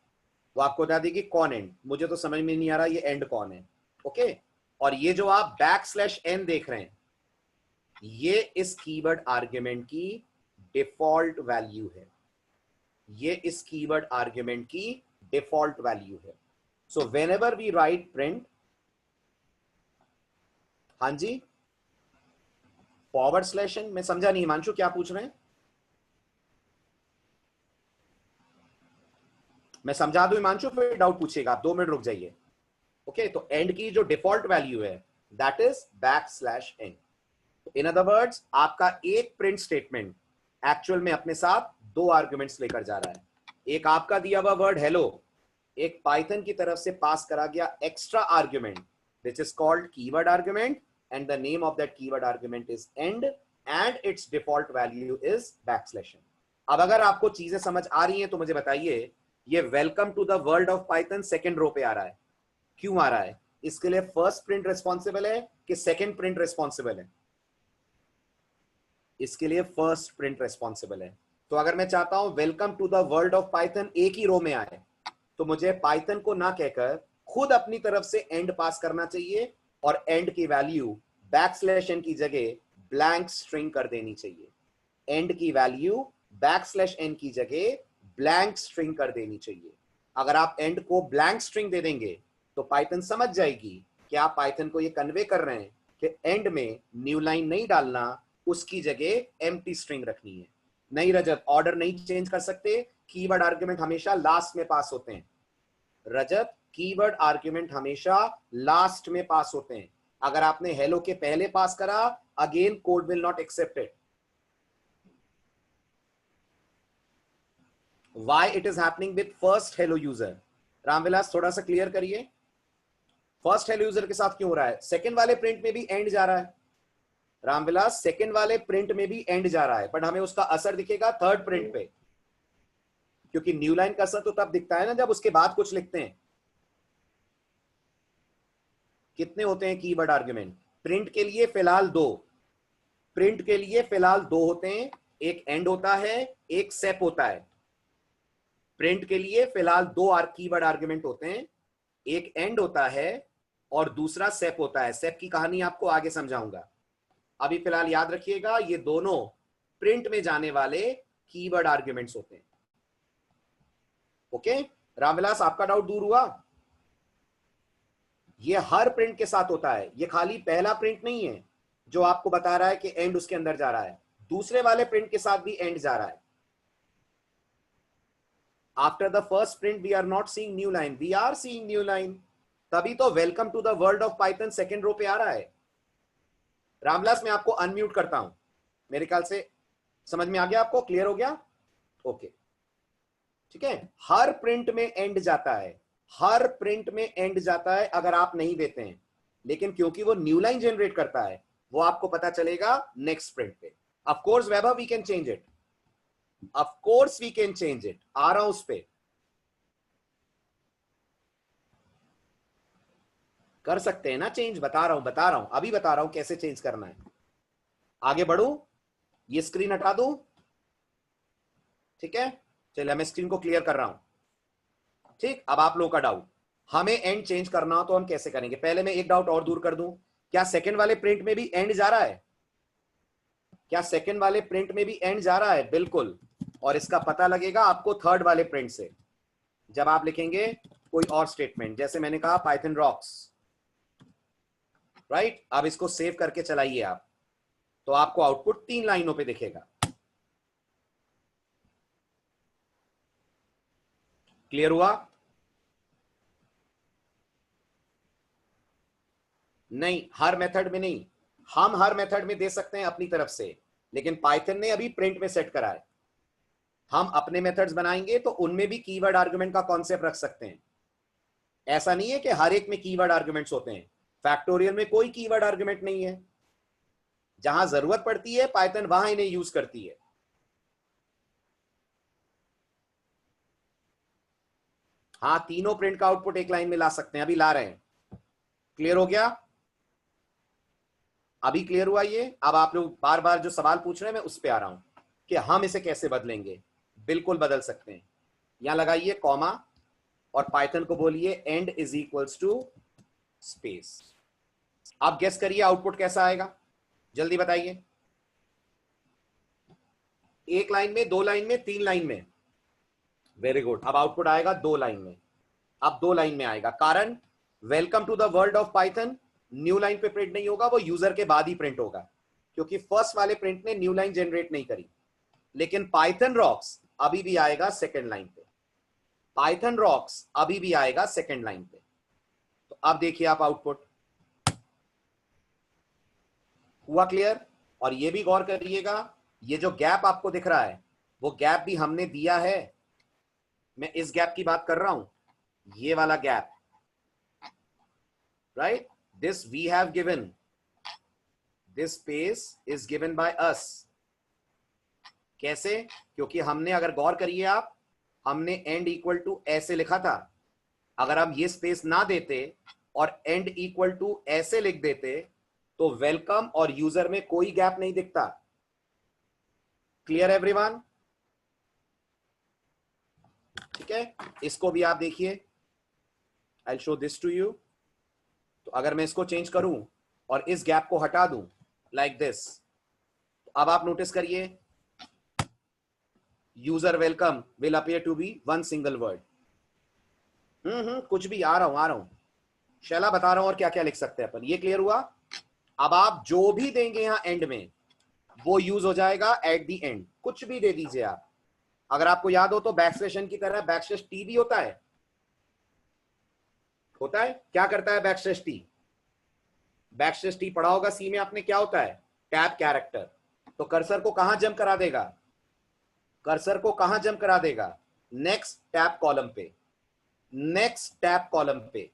वो आपको बता देगी कौन एंड, मुझे तो समझ में नहीं आ रहा ये एंड कौन है। ओके, और ये जो आप \n देख रहे हैं, ये इस कीवर्ड आर्ग्यूमेंट की डिफॉल्ट वैल्यू है। So whenever we write print, हाँ जी, /n, मैं समझा नहीं हिमांशु क्या पूछ रहे हैं? मैं समझा दूं हिमांशु, फिर डाउट पूछिएगा आप, 2 मिनट रुक जाइए। ओके, तो एंड की जो डिफॉल्ट वैल्यू है that is \n। In other words आपका एक प्रिंट स्टेटमेंट एक्चुअल में अपने साथ 2 आर्गुमेंट्स लेकर जा रहा है। एक आपका दिया हुआ वर्ड हेलो, एक पाइथन की तरफ से पास करा गया extra argument which is called keyword argument, and the name of that keyword argument is end and its default value is \n। अब अगर आपको चीजें समझ आ रही हैं तो मुझे बताइए, ये welcome to the world of Python second row पे आ रहा है, क्यों आ रहा है? इसके लिए फर्स्ट प्रिंट रिस्पॉन्सिबल है कि सेकंड प्रिंट रिस्पॉन्सिबल है? इसके लिए फर्स्ट प्रिंट रिस्पॉन्सिबल है। तो अगर मैं चाहता हूं welcome to the world of Python एक ही रो में आए, तो मुझे पाइथन को ना कहकर खुद अपनी तरफ से एंड पास करना चाहिए, और एंड की वैल्यू \n की जगह ब्लैंक स्ट्रिंग कर देनी चाहिए। एंड की वैल्यू \n की जगह ब्लैंक स्ट्रिंग कर देनी चाहिए। अगर आप एंड को ब्लैंक स्ट्रिंग दे देंगे तो पाइथन समझ जाएगी कि आप पाइथन को ये कन्वे कर रहे हैं कि एंड में न्यू लाइन नहीं डालना, उसकी जगह एम्प्टी स्ट्रिंग रखनी है। नहीं रजत, ऑर्डर नहीं चेंज कर सकते, कीवर्ड आर्ग्यूमेंट हमेशा लास्ट में पास होते हैं। रजत, कीवर्ड आर्ग्यूमेंट हमेशा लास्ट में पास होते हैं। अगर आपने हेलो के पहले पास करा, again code will not accept it. Why it is happening with first hello user? Ramvilas थोड़ा सा क्लियर करिए, फर्स्ट हेलो यूजर के साथ क्यों हो रहा है? सेकंड वाले प्रिंट में भी एंड जा रहा है रामविलास, सेकंड वाले प्रिंट में भी एंड जा रहा है, बट हमें उसका असर दिखेगा थर्ड प्रिंट पे, क्योंकि न्यू लाइन का असर तो तब दिखता है ना जब उसके बाद कुछ लिखते हैं। कितने होते हैं कीवर्ड आर्ग्यूमेंट? प्रिंट के लिए फिलहाल दो, प्रिंट के लिए फिलहाल दो होते हैं, एक एंड होता है, एक सेप होता है। प्रिंट के लिए फिलहाल दो कीवर्ड आर्ग्यूमेंट होते हैं, एक एंड होता है और दूसरा सेप होता है। सेप की कहानी आपको आगे समझाऊंगा, अभी फिलहाल याद रखिएगा ये दोनों प्रिंट में जाने वाले कीवर्ड आर्ग्यूमेंट्स होते हैं। ओके रामविलास, आपका डाउट दूर हुआ? ये हर प्रिंट के साथ होता है, ये खाली पहला प्रिंट नहीं है जो आपको बता रहा है कि एंड उसके अंदर जा रहा है, दूसरे वाले प्रिंट के साथ भी एंड जा रहा है। After the first print we are not seeing new line, we are seeing new line, तभी तो welcome to the world of Python second row पे आ रहा है। रामविलास मैं आपको अनम्यूट करता हूं, मेरे ख्याल से समझ में आ गया आपको, क्लियर हो गया? ओके ठीक है, हर प्रिंट में एंड जाता है, हर प्रिंट में एंड जाता है अगर आप नहीं देते हैं, लेकिन क्योंकि वो न्यू लाइन जनरेट करता है वो आपको पता चलेगा नेक्स्ट प्रिंट पे। Of course Vaibhav we can change it, of course we can change it, आ रहा हूं उस पे, कर सकते हैं ना चेंज, बता रहा हूं अभी बता रहा हूं कैसे चेंज करना है। आगे बढ़ू, ये स्क्रीन हटा दूं, ठीक है चलिए मैं स्क्रीन को क्लियर कर रहा हूं। ठीक, अब आप लोगों का डाउट, हमें एंड चेंज करना हो तो हम कैसे करेंगे? पहले मैं एक डाउट और दूर कर दूं, क्या सेकंड वाले प्रिंट में भी एंड जा रहा है? क्या सेकंड वाले प्रिंट में भी एंड जा रहा है? बिल्कुल, और इसका पता लगेगा आपको थर्ड वाले प्रिंट से, जब आप लिखेंगे कोई और स्टेटमेंट, जैसे मैंने कहा पाइथन रॉक्स, राइट। अब इसको सेव करके चलाइए आप, तो आपको आउटपुट 3 लाइनों पे दिखेगा। क्लियर हुआ? नहीं, हर मेथड में नहीं, हम हर मेथड में दे सकते हैं अपनी तरफ से, लेकिन पाइथन ने अभी प्रिंट में सेट करा है। हम अपने मेथड्स बनाएंगे तो उनमें भी कीवर्ड आर्गुमेंट का कॉन्सेप्ट रख सकते हैं। ऐसा नहीं है कि हर एक में कीवर्ड आर्गुमेंट्स होते हैं, फैक्टोरियल में कोई कीवर्ड आर्गुमेंट नहीं है, जहां जरूरत पड़ती है पाइथन वहां इन्हें यूज करती है। हाँ, तीनों प्रिंट का आउटपुट एक लाइन में ला सकते हैं, अभी ला रहे हैं। क्लियर हो गया? अभी क्लियर हुआ ये? अब आप लोग बार बार जो सवाल पूछ रहे हैं मैं उस पर आ रहा हूं कि हम इसे कैसे बदलेंगे। बिल्कुल बदल सकते हैं, यहां लगाइए कॉमा और पाइथन को बोलिए end is equals to space. आप गेस करिए आउटपुट कैसा आएगा, जल्दी बताइए। एक लाइन में, 2 लाइन में, 3 लाइन में? वेरी गुड, अब आउटपुट आएगा 2 लाइन में। अब 2 लाइन में आएगा, कारण welcome to the world of Python new line पे प्रिंट नहीं होगा, वो यूजर के बाद ही प्रिंट होगा, क्योंकि फर्स्ट वाले प्रिंट ने न्यू लाइन जनरेट नहीं करी। लेकिन पाइथन रॉक्स अभी भी आएगा सेकेंड लाइन पे, पाइथन रॉक्स अभी भी आएगा सेकेंड लाइन पे। तो अब देखिए आप आउटपुट हुआ क्लियर? और ये भी गौर करिएगा, ये जो गैप आपको दिख रहा है वो गैप भी हमने दिया है। मैं इस गैप की बात कर रहा हूं, ये वाला gap, right? This we have given, this space is given by us. कैसे? क्योंकि हमने, अगर गौर करिए आप, हमने एंड इक्वल टू ऐसे लिखा था। अगर हम ये स्पेस ना देते और एंड इक्वल टू ऐसे लिख देते तो वेलकम और यूजर में कोई गैप नहीं दिखता। Clear everyone? ठीक है, इसको भी आप देखिए, I will show this to you. तो अगर मैं इसको चेंज करूं और इस गैप को हटा दूं लाइक दिस, अब आप नोटिस करिए, user welcome will appear to be one single word. कुछ भी, आ रहा हूं शैला बता रहा हूं और क्या क्या लिख सकते हैं अपन। ये क्लियर हुआ? अब आप जो भी देंगे यहां एंड में वो यूज हो जाएगा एट द एंड। कुछ भी दे दीजिए आप। अगर आपको याद हो तो बैकस्लैश की तरह बैकस्लैश टी भी होता है। क्या करता है बैकस्लैश टी? बैकस्लैश टी पढ़ा होगा सी में आपने, क्या होता है? Tab character. तो कर्सर को कहां जंप करा देगा? कर्सर को कहां जंप करा देगा? नेक्स्ट टैब कॉलम पे, नेक्स्ट टैब कॉलम पे,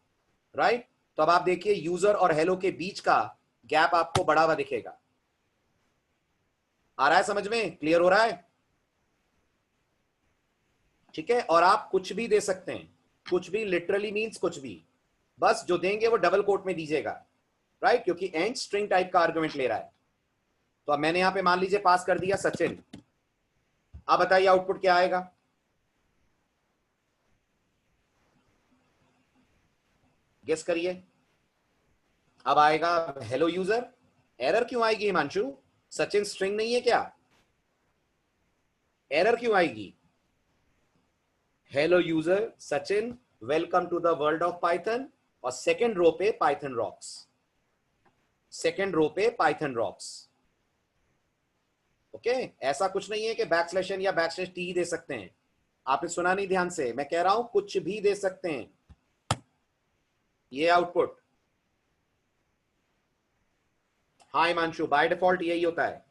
राइट? तो अब आप देखिए यूजर और हेलो के बीच का गैप आपको बढ़ा हुआ दिखेगा। आ रहा है समझ में? क्लियर हो रहा है? ठीक है। और आप कुछ भी दे सकते हैं, कुछ भी लिटरली मींस कुछ भी, बस जो देंगे वो डबल कोट में दीजिएगा, राइट? क्योंकि एंड स्ट्रिंग टाइप का आर्गुमेंट ले रहा है। तो अब मैंने यहां पे मान लीजिए पास कर दिया सचिन। अब बताइए आउटपुट क्या आएगा? गेस करिए। अब आएगा हेलो यूजर। एरर क्यों आएगी हिमांशु? सचिन स्ट्रिंग नहीं है क्या? एरर क्यों आएगी? Hello user Sachin welcome to the world of Python, और सेकेंड रो पे पाइथन रॉक्स, सेकेंड रो पे पाइथन रॉक्स। ओके, ऐसा कुछ नहीं है कि बैकस्लैश एन या बैकस्लैश टी दे सकते हैं। आपने सुना नहीं ध्यान से, मैं कह रहा हूं कुछ भी दे सकते हैं। ये आउटपुट। हाँ हिमांशु, बाय डिफॉल्ट यही होता है।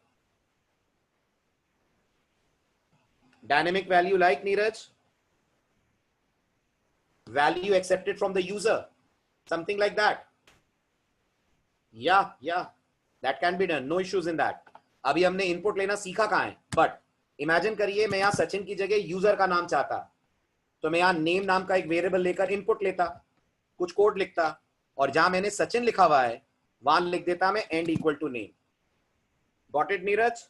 Dynamic value like Neeraj, value accepted from the user, something like that. Yeah, that can be done, no issues in that. अभी हमने इनपुट लेना सीखा कहां है, बट इमेजिन करिए मैं यहां सचिन की जगह यूजर का नाम चाहता, तो मैं यहां नेम नाम का एक वेरिएबल लेकर इनपुट लेता, कुछ कोड लिखता, और जहां मैंने सचिन लिखा हुआ है वहां लिख देता मैं end equal to name. Got it Neeraj?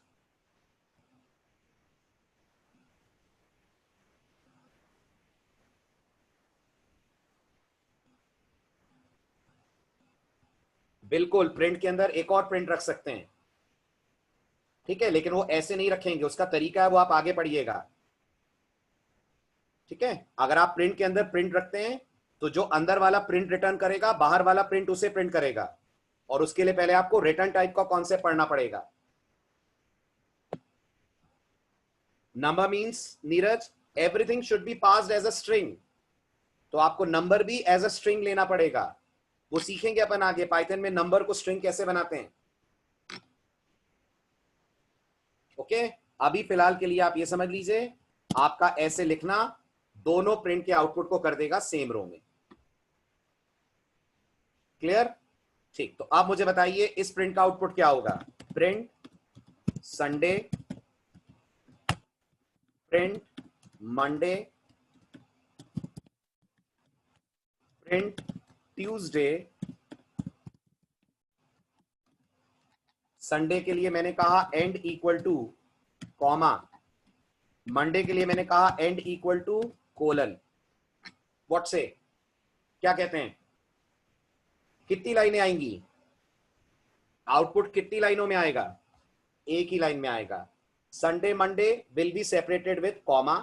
बिल्कुल, प्रिंट के अंदर एक और प्रिंट रख सकते हैं, ठीक है, लेकिन वो ऐसे नहीं रखेंगे, उसका तरीका है वो आप आगे पढ़िएगा। ठीक है, अगर आप प्रिंट के अंदर प्रिंट रखते हैं तो जो अंदर वाला प्रिंट रिटर्न करेगा, बाहर वाला प्रिंट उसे प्रिंट करेगा, और उसके लिए पहले आपको रिटर्न टाइप का कॉन्सेप्ट पढ़ना पड़ेगा। Number means Neeraj everything should be passed as a string, तो आपको नंबर भी एज अ स्ट्रिंग लेना पड़ेगा। वो सीखेंगे अपन आगे पाइथन में नंबर को स्ट्रिंग कैसे बनाते हैं। ओके, अभी फिलहाल के लिए आप ये समझ लीजिए, आपका ऐसे लिखना दोनों प्रिंट के आउटपुट को कर देगा सेम रो में। क्लियर? ठीक, तो आप मुझे बताइए इस प्रिंट का आउटपुट क्या होगा? Print Sunday, print Monday, print Tuesday. Sunday के लिए मैंने कहा end equal to comma, Monday के लिए मैंने कहा end equal to colon. What say, क्या कहते हैं? कितनी लाइनें आएंगी? आउटपुट कितनी लाइनों में आएगा? एक ही लाइन में आएगा। Sunday Monday will be separated with comma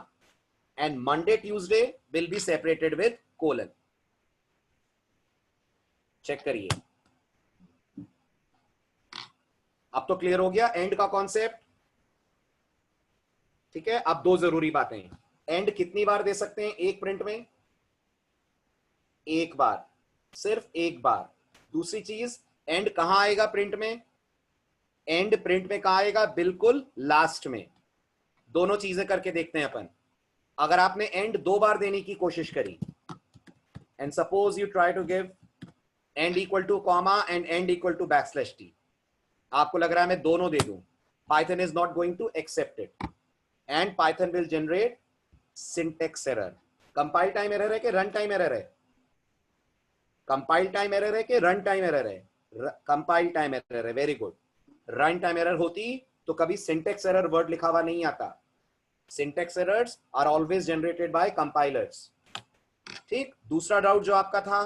and Monday Tuesday will be separated with colon. Check करिए, अब तो क्लियर हो गया एंड का कॉन्सेप्ट। ठीक है, अब दो जरूरी बातें, एंड कितनी बार दे सकते हैं एक प्रिंट में? एक बार, सिर्फ एक बार। दूसरी चीज, एंड कहां आएगा प्रिंट में? एंड प्रिंट में कहां आएगा? बिल्कुल लास्ट में। दोनों चीजें करके देखते हैं अपन। अगर आपने एंड दो बार देने की कोशिश करी, end suppose you try to give end equal to comma and end equal to backslash t, आपको लग रहा है मैं दोनों दे दूं, Python is not going to accept it and Python will generate syntax error. Compile time error है कि रन टाइम एरर है? कंपाइल टाइम एरर है कि रन टाइम एरर है? कंपाइल टाइम एरर है, very good. Run time error होती तो कभी सिंटेक्स एरर वर्ड लिखा हुआ नहीं आता। Syntax errors are always generated by compilers. ठीक, दूसरा डाउट जो आपका था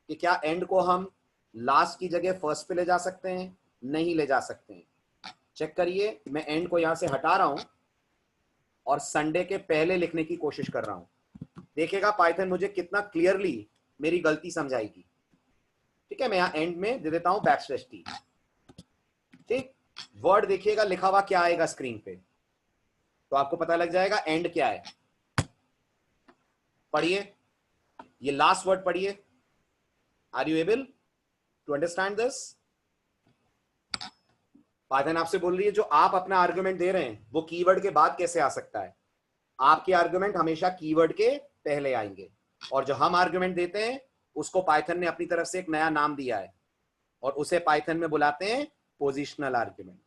कि क्या एंड को हम लास्ट की जगह फर्स्ट पे ले जा सकते हैं? नहीं ले जा सकते हैं। चेक करिए, मैं एंड को यहां से हटा रहा हूं और संडे के पहले लिखने की कोशिश कर रहा हूं। देखिएगा पाइथन मुझे कितना क्लियरली मेरी गलती समझाएगी। ठीक है, मैं यहां एंड में दे देता हूं \t। ठीक, वर्ड देखिएगा लिखा हुआ क्या आएगा स्क्रीन पे, तो आपको पता लग जाएगा एंड क्या है। पढ़िए, ये लास्ट वर्ड पढ़िए। Are you able to understand this? Python आपसे बोल रही है जो आप अपना आर्गुमेंट दे रहे हैं वो कीवर्ड के बाद कैसे आ सकता है। आपके आर्गुमेंट हमेशा कीवर्ड के पहले आएंगे, और जो हम आर्गुमेंट देते हैं उसको पाइथन ने अपनी तरफ से एक नया नाम दिया है और उसे पाइथन में बुलाते हैं पोजिशनल आर्गुमेंट।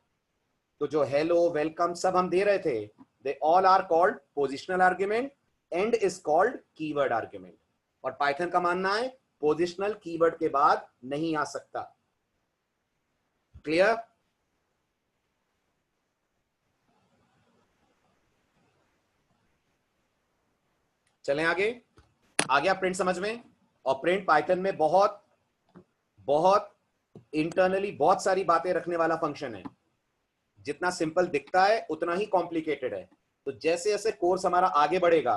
तो जो हेलो, वेलकम सब हम दे रहे थे, they all are called positional argument, end is called keyword argument. और पाइथन का मानना है पोजिशनल कीवर्ड के बाद नहीं आ सकता। क्लियर? चलें आगे। आ गया प्रिंट समझ में? और प्रिंट पाइथन में बहुत बहुत इंटरनली बहुत सारी बातें रखने वाला फंक्शन है। जितना सिंपल दिखता है उतना ही कॉम्प्लिकेटेड है। तो जैसे जैसे कोर्स हमारा आगे बढ़ेगा,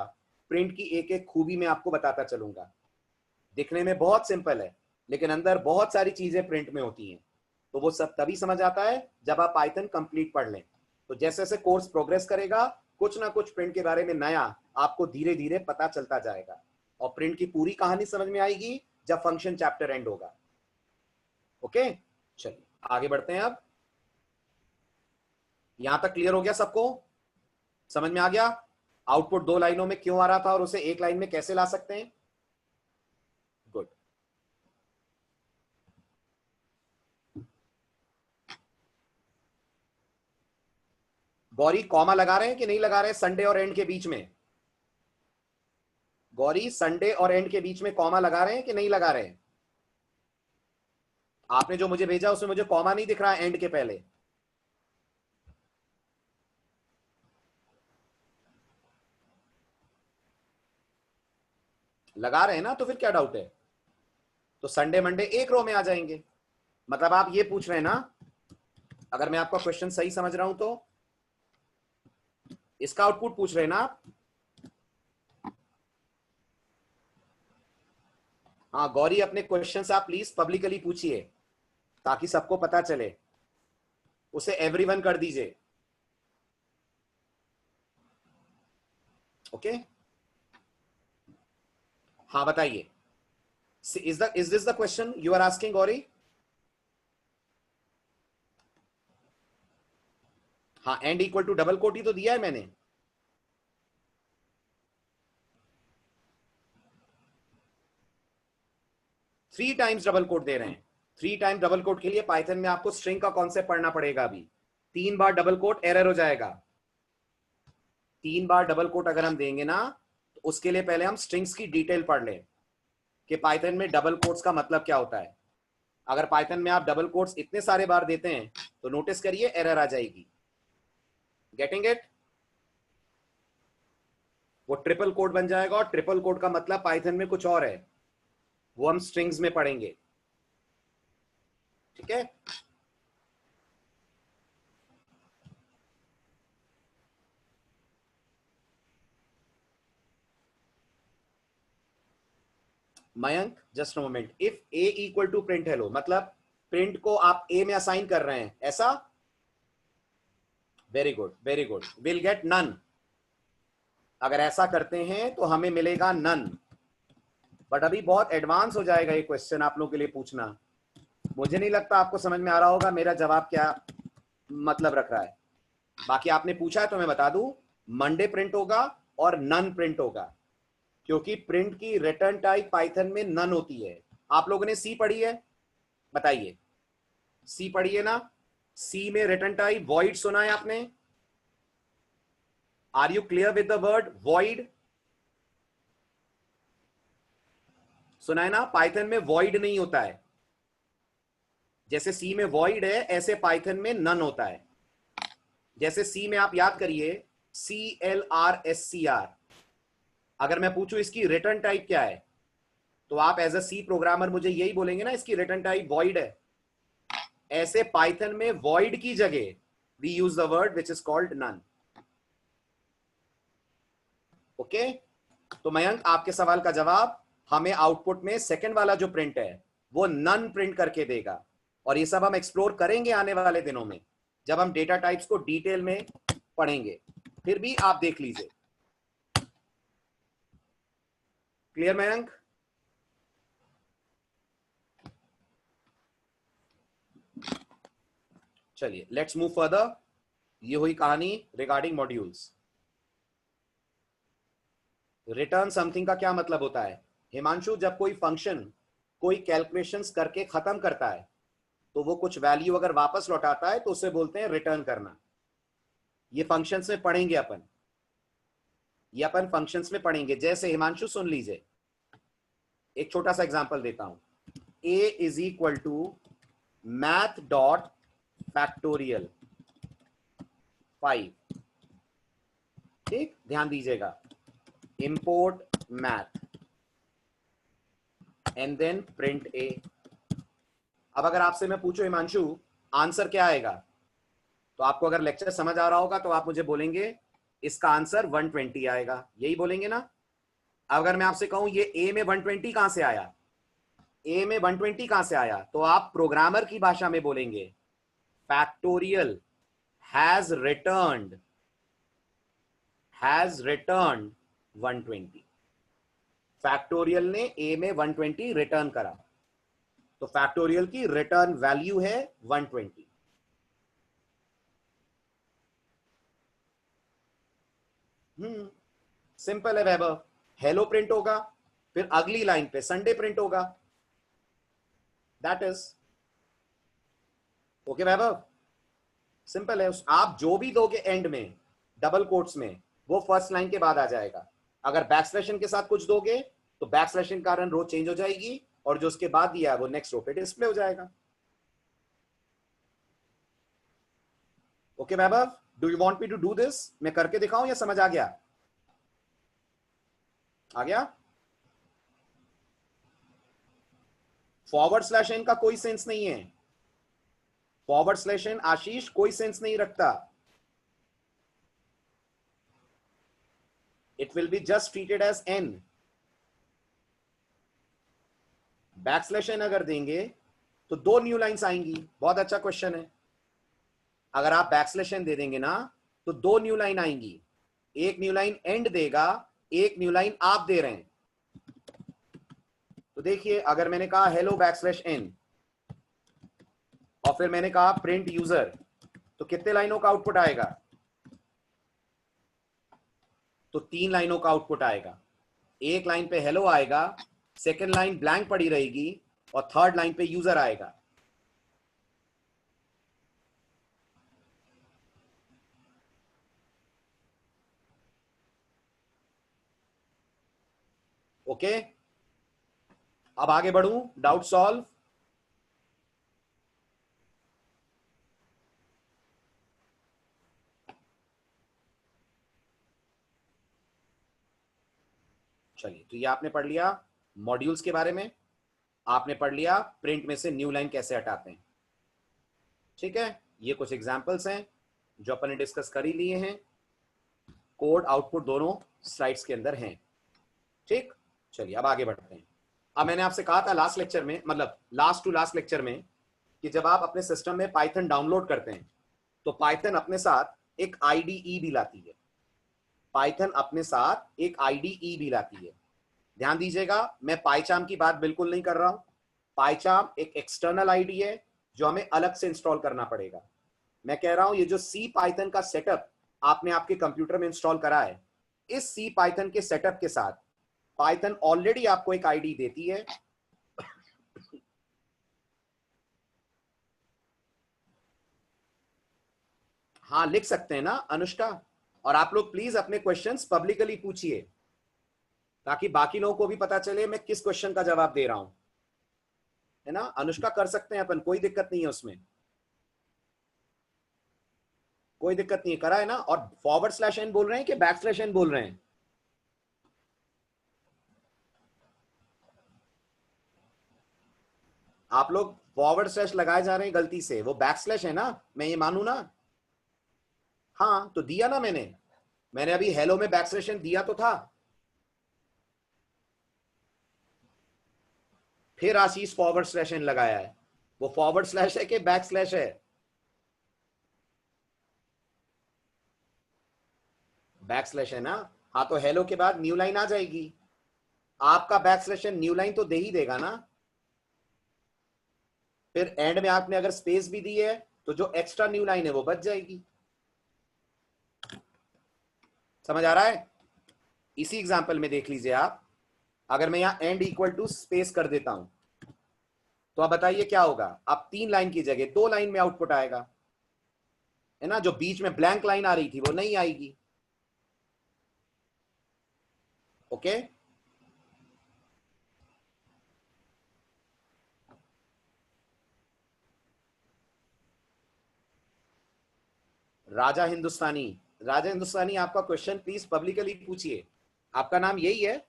प्रिंट की एक एक खूबी मैं आपको बताता चलूंगा। दिखने में बहुत सिंपल है लेकिन अंदर बहुत सारी चीजें प्रिंट में होती हैं। तो वो सब तभी समझ आता है जब आप पाइथन कंप्लीट पढ़ लें। तो जैसे जैसे कोर्स प्रोग्रेस करेगा, कुछ ना कुछ प्रिंट के बारे में नया आपको धीरे धीरे पता चलता जाएगा, और प्रिंट की पूरी कहानी समझ में आएगी जब फंक्शन चैप्टर एंड होगा। ओके, चलिए आगे बढ़ते हैं। अब यहां तक क्लियर हो गया सबको? समझ में आ गया आउटपुट 2 लाइनों में क्यों आ रहा था और उसे 1 लाइन में कैसे ला सकते हैं? गुड। गौरी कॉमा लगा रहे हैं कि नहीं लगा रहे हैं संडे और एंड के बीच में? गौरी संडे और एंड के बीच में कॉमा लगा रहे हैं कि नहीं लगा रहे हैं? आपने जो मुझे भेजा उसमें मुझे कॉमा नहीं दिख रहा है एंड के पहले। लगा रहे हैं ना, तो फिर क्या डाउट है? तो संडे मंडे एक रो में आ जाएंगे। मतलब आप ये पूछ रहे हैं ना, अगर मैं आपका क्वेश्चन सही समझ रहा हूं तो इसका आउटपुट पूछ रहे हैं ना आप? हाँ गौरी, अपने क्वेश्चन आप प्लीज पब्लिकली पूछिए ताकि सबको पता चले। उसे एवरीवन कर दीजिए। ओके, हाँ बताइए। Is this the question you are asking Gauri? हाँ, and equal to double quote ही तो दिया है मैंने। थ्री टाइम्स डबल कोट दे रहे हैं। 3 टाइम डबल कोट के लिए पाइथन में आपको स्ट्रिंग का कॉन्सेप्ट पढ़ना पड़ेगा। अभी 3 बार डबल कोट एरर हो जाएगा। 3 बार डबल कोट अगर हम देंगे ना, तो उसके लिए पहले हम स्ट्रिंग्स की डिटेल पढ़ लें कि पाइथन में डबल कोट्स का मतलब क्या होता है। अगर पाइथन में आप डबल कोट्स इतने सारे बार देते हैं तो नोटिस करिए एरर आ जाएगी। Getting it? वो ट्रिपल कोट बन जाएगा, और ट्रिपल कोट का मतलब पाइथन में कुछ और है, वो हम स्ट्रिंग्स में पढ़ेंगे। ठीक है, Mayank just a moment. If a equal to print hello, मतलब प्रिंट को आप ए में असाइन कर रहे हैं, ऐसा? Very good very good, will get none. अगर ऐसा करते हैं तो हमें मिलेगा नन। बट अभी बहुत एडवांस हो जाएगा ये क्वेश्चन आप लोगों के लिए पूछना। मुझे नहीं लगता आपको समझ में आ रहा होगा मेरा जवाब क्या मतलब रख रहा है। बाकी आपने पूछा है तो मैं बता दूं, मंडे प्रिंट होगा और नन प्रिंट होगा, क्योंकि प्रिंट की रिटर्न टाइप पाइथन में नन होती है। आप लोगों ने सी पढ़ी है? बताइए, सी पढ़ी है ना? सी में रिटर्न टाइप वॉइड सुना है आपने? Are you clear with the word void? सुना है ना? पाइथन में वॉइड नहीं होता है। जैसे सी में वॉइड है, ऐसे पाइथन में नन होता है। जैसे सी में आप याद करिए CLRSCR, अगर मैं पूछूं इसकी रिटर्न टाइप क्या है, तो आप एज अ सी प्रोग्रामर मुझे यही बोलेंगे ना, इसकी रिटर्न टाइप वॉइड है। ऐसे पाइथन में वॉइड की जगह we use the word which is called none. Okay तो मयंक आपके सवाल का जवाब हमें आउटपुट में सेकंड वाला जो प्रिंट है वो नन प्रिंट करके देगा, और ये सब हम एक्सप्लोर करेंगे आने वाले दिनों में जब हम डेटा टाइप्स को डिटेल में पढ़ेंगे। फिर भी आप देख लीजिए। क्लियर मयंक? चलिए लेट्स मूव फर्दर। ये हुई कहानी रिगार्डिंग मॉड्यूल्स। रिटर्न समथिंग का क्या मतलब होता है हिमांशु? जब कोई फंक्शन कोई कैलकुलेशंस करके खत्म करता है तो वो कुछ वैल्यू अगर वापस लौटाता है तो उसे बोलते हैं रिटर्न करना। ये फंक्शंस में पढ़ेंगे अपन, ये अपन फंक्शंस में पढ़ेंगे। जैसे हिमांशु सुन लीजिए, एक छोटा सा एग्जांपल देता हूं। a is equal to math dot factorial 5। ठीक, ध्यान दीजिएगा, import math and then print a। अब अगर आपसे मैं पूछूं हिमांशु आंसर क्या आएगा, तो आपको अगर लेक्चर समझ आ रहा होगा तो आप मुझे बोलेंगे इसका आंसर 120 आएगा, यही बोलेंगे ना। अगर मैं आपसे कहूं ये a में 120 कहां से आया, a में 120 कहां से आया, तो आप प्रोग्रामर की भाषा में बोलेंगे फैक्टोरियल हैज रिटर्न्ड 120। फैक्टोरियल ने a में 120 रिटर्न करा, तो फैक्टोरियल की रिटर्न वैल्यू है 120। सिंपल है वैभव। हेलो प्रिंट होगा, फिर अगली लाइन पे संडे प्रिंट होगा। That is okay Vaibhav, simple है। आप जो भी दोगे एंड में डबल कोट्स में वो फर्स्ट लाइन के बाद आ जाएगा। अगर बैकस्लैशन के साथ कुछ दोगे तो बैकस्लैशन के कारण रो चेंज हो जाएगी और जो उसके बाद दिया है वो नेक्स्ट रो पे डिस्प्ले हो जाएगा। Okay Vaibhav, do you want me to do this? मैं करके दिखाऊं या समझ आ गया? आ गया? फॉरवर्ड स्लैश एन का कोई सेंस नहीं है। फॉरवर्ड स्लैश एन आशीष कोई सेंस नहीं रखता। It will be just treated as n. Backslash n अगर देंगे तो 2 न्यू लाइंस आएंगी। बहुत अच्छा क्वेश्चन है। अगर आप बैकस्लैश एन दे देंगे ना तो 2 न्यू लाइन आएंगी। एक न्यू लाइन एंड देगा, एक न्यू लाइन आप दे रहे हैं। तो देखिए, अगर मैंने कहा हेलो बैकस्लैश एन और फिर मैंने कहा प्रिंट यूजर, तो कितने लाइनों का आउटपुट आएगा? तो 3 लाइनों का आउटपुट आएगा। एक लाइन पे हेलो आएगा, सेकेंड लाइन ब्लैंक पड़ी रहेगी और थर्ड लाइन पे यूजर आएगा। ओके, अब आगे बढ़ूं, डाउट सॉल्व। चलिए, तो ये आपने पढ़ लिया मॉड्यूल्स के बारे में, आपने पढ़ लिया प्रिंट में से न्यू लाइन कैसे हटाते हैं। ठीक है, ये कुछ एग्जांपल्स हैं जो अपन ने डिस्कस कर ही लिए हैं। कोड आउटपुट दोनों स्लाइड्स के अंदर हैं। ठीक, चलिए अब आगे बढ़ते हैं। अब मैंने आपसे कहा था लास्ट लेक्चर में, मतलब लास्ट टू लास्ट लेक्चर में, कि जब आप अपने सिस्टम में पाइथन डाउनलोड करते हैं तो पाइथन अपने साथ एक आईडीई भी लाती है। पाइथन अपने साथ एक आईडीई भी लाती है। ध्यान दीजिएगा, मैं पाइचार्म की बात बिल्कुल नहीं कर रहा हूं। पाइचार्म एक एक्सटर्नल आईडी है जो हमें अलग से इंस्टॉल करना पड़ेगा। मैं कह रहा हूं ये जो सी पाइथन का सेटअप आपने आपके कंप्यूटर में इंस्टॉल करा है, इस सी पाइथन के सेटअप के साथ पाइथन ऑलरेडी आपको एक आईडी देती है। हाँ, लिख सकते हैं ना अनुष्का? और आप लोग प्लीज अपने क्वेश्चंस पब्लिकली पूछिए ताकि बाकी लोगों को भी पता चले मैं किस क्वेश्चन का जवाब दे रहा हूं, है ना? अनुष्का, कर सकते हैं अपन, कोई दिक्कत नहीं है उसमें, कोई दिक्कत नहीं है, करा है ना? और फॉरवर्ड स्लैश एन बोल रहे हैं कि बैक स्लैश एन बोल रहे हैं? आप लोग फॉरवर्ड स्लैश लगाए जा रहे हैं गलती से, वो बैक स्लैश है ना, मैं ये मानू ना? हाँ तो दिया ना मैंने अभी हेलो में बैकस्लैश दिया तो था। फिर आशीष फॉरवर्ड स्लैश एन लगाया है, वो फॉरवर्ड स्लैश है कि बैक स्लैश है? बैक स्लैश है ना। हाँ तो हेलो के बाद न्यू लाइन आ जाएगी, आपका backslash n new line तो दे ही देगा ना। फिर एंड में आपने अगर स्पेस भी दी है तो जो एक्स्ट्रा न्यू लाइन है वो बच जाएगी। समझ आ रहा है? इसी एग्जांपल में देख लीजिए आप, अगर मैं यहां एंड इक्वल टू स्पेस कर देता हूं तो आप बताइए क्या होगा। अब 3 लाइन की जगह 2 लाइन में आउटपुट आएगा, है ना। जो बीच में ब्लैंक लाइन आ रही थी वो नहीं आएगी। ओके, राजा हिंदुस्तानी, राजा हिंदुस्तानी आपका क्वेश्चन प्लीज पब्लिकली पूछिए। आपका नाम यही है?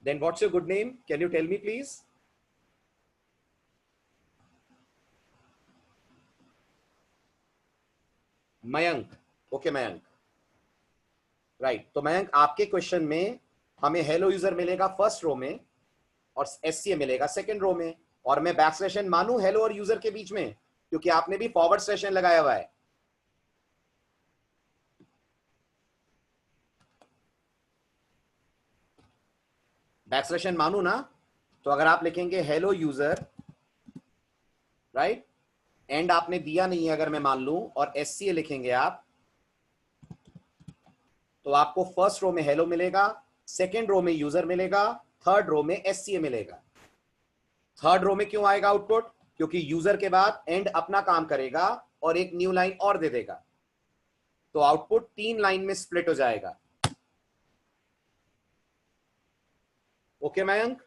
Then what's your good name? Can you tell me please? Mayank. Okay Mayank, right. तो मयंक आपके क्वेश्चन में हमें हेलो यूजर मिलेगा फर्स्ट रो में और एससीए मिलेगा सेकंड रो में, और मैं बैक स्लैश एन मानू हेलो और यूजर के बीच में, क्योंकि आपने भी फॉरवर्ड स्लैश एन लगाया हुआ है। बैक स्लैश एन मानू ना, तो अगर आप लिखेंगे हेलो यूजर, राइट, एंड आपने दिया नहीं है अगर मैं मान लूं, और एससीए लिखेंगे आप, तो आपको फर्स्ट रो में हेलो मिलेगा, सेकेंड रो में यूजर मिलेगा, थर्ड रो में एससीए मिलेगा। थर्ड रो में क्यों आएगा आउटपुट? क्योंकि यूजर के बाद एंड अपना काम करेगा और एक न्यू लाइन और दे देगा, तो आउटपुट 3 लाइन में स्प्लिट हो जाएगा। ओके मयंक,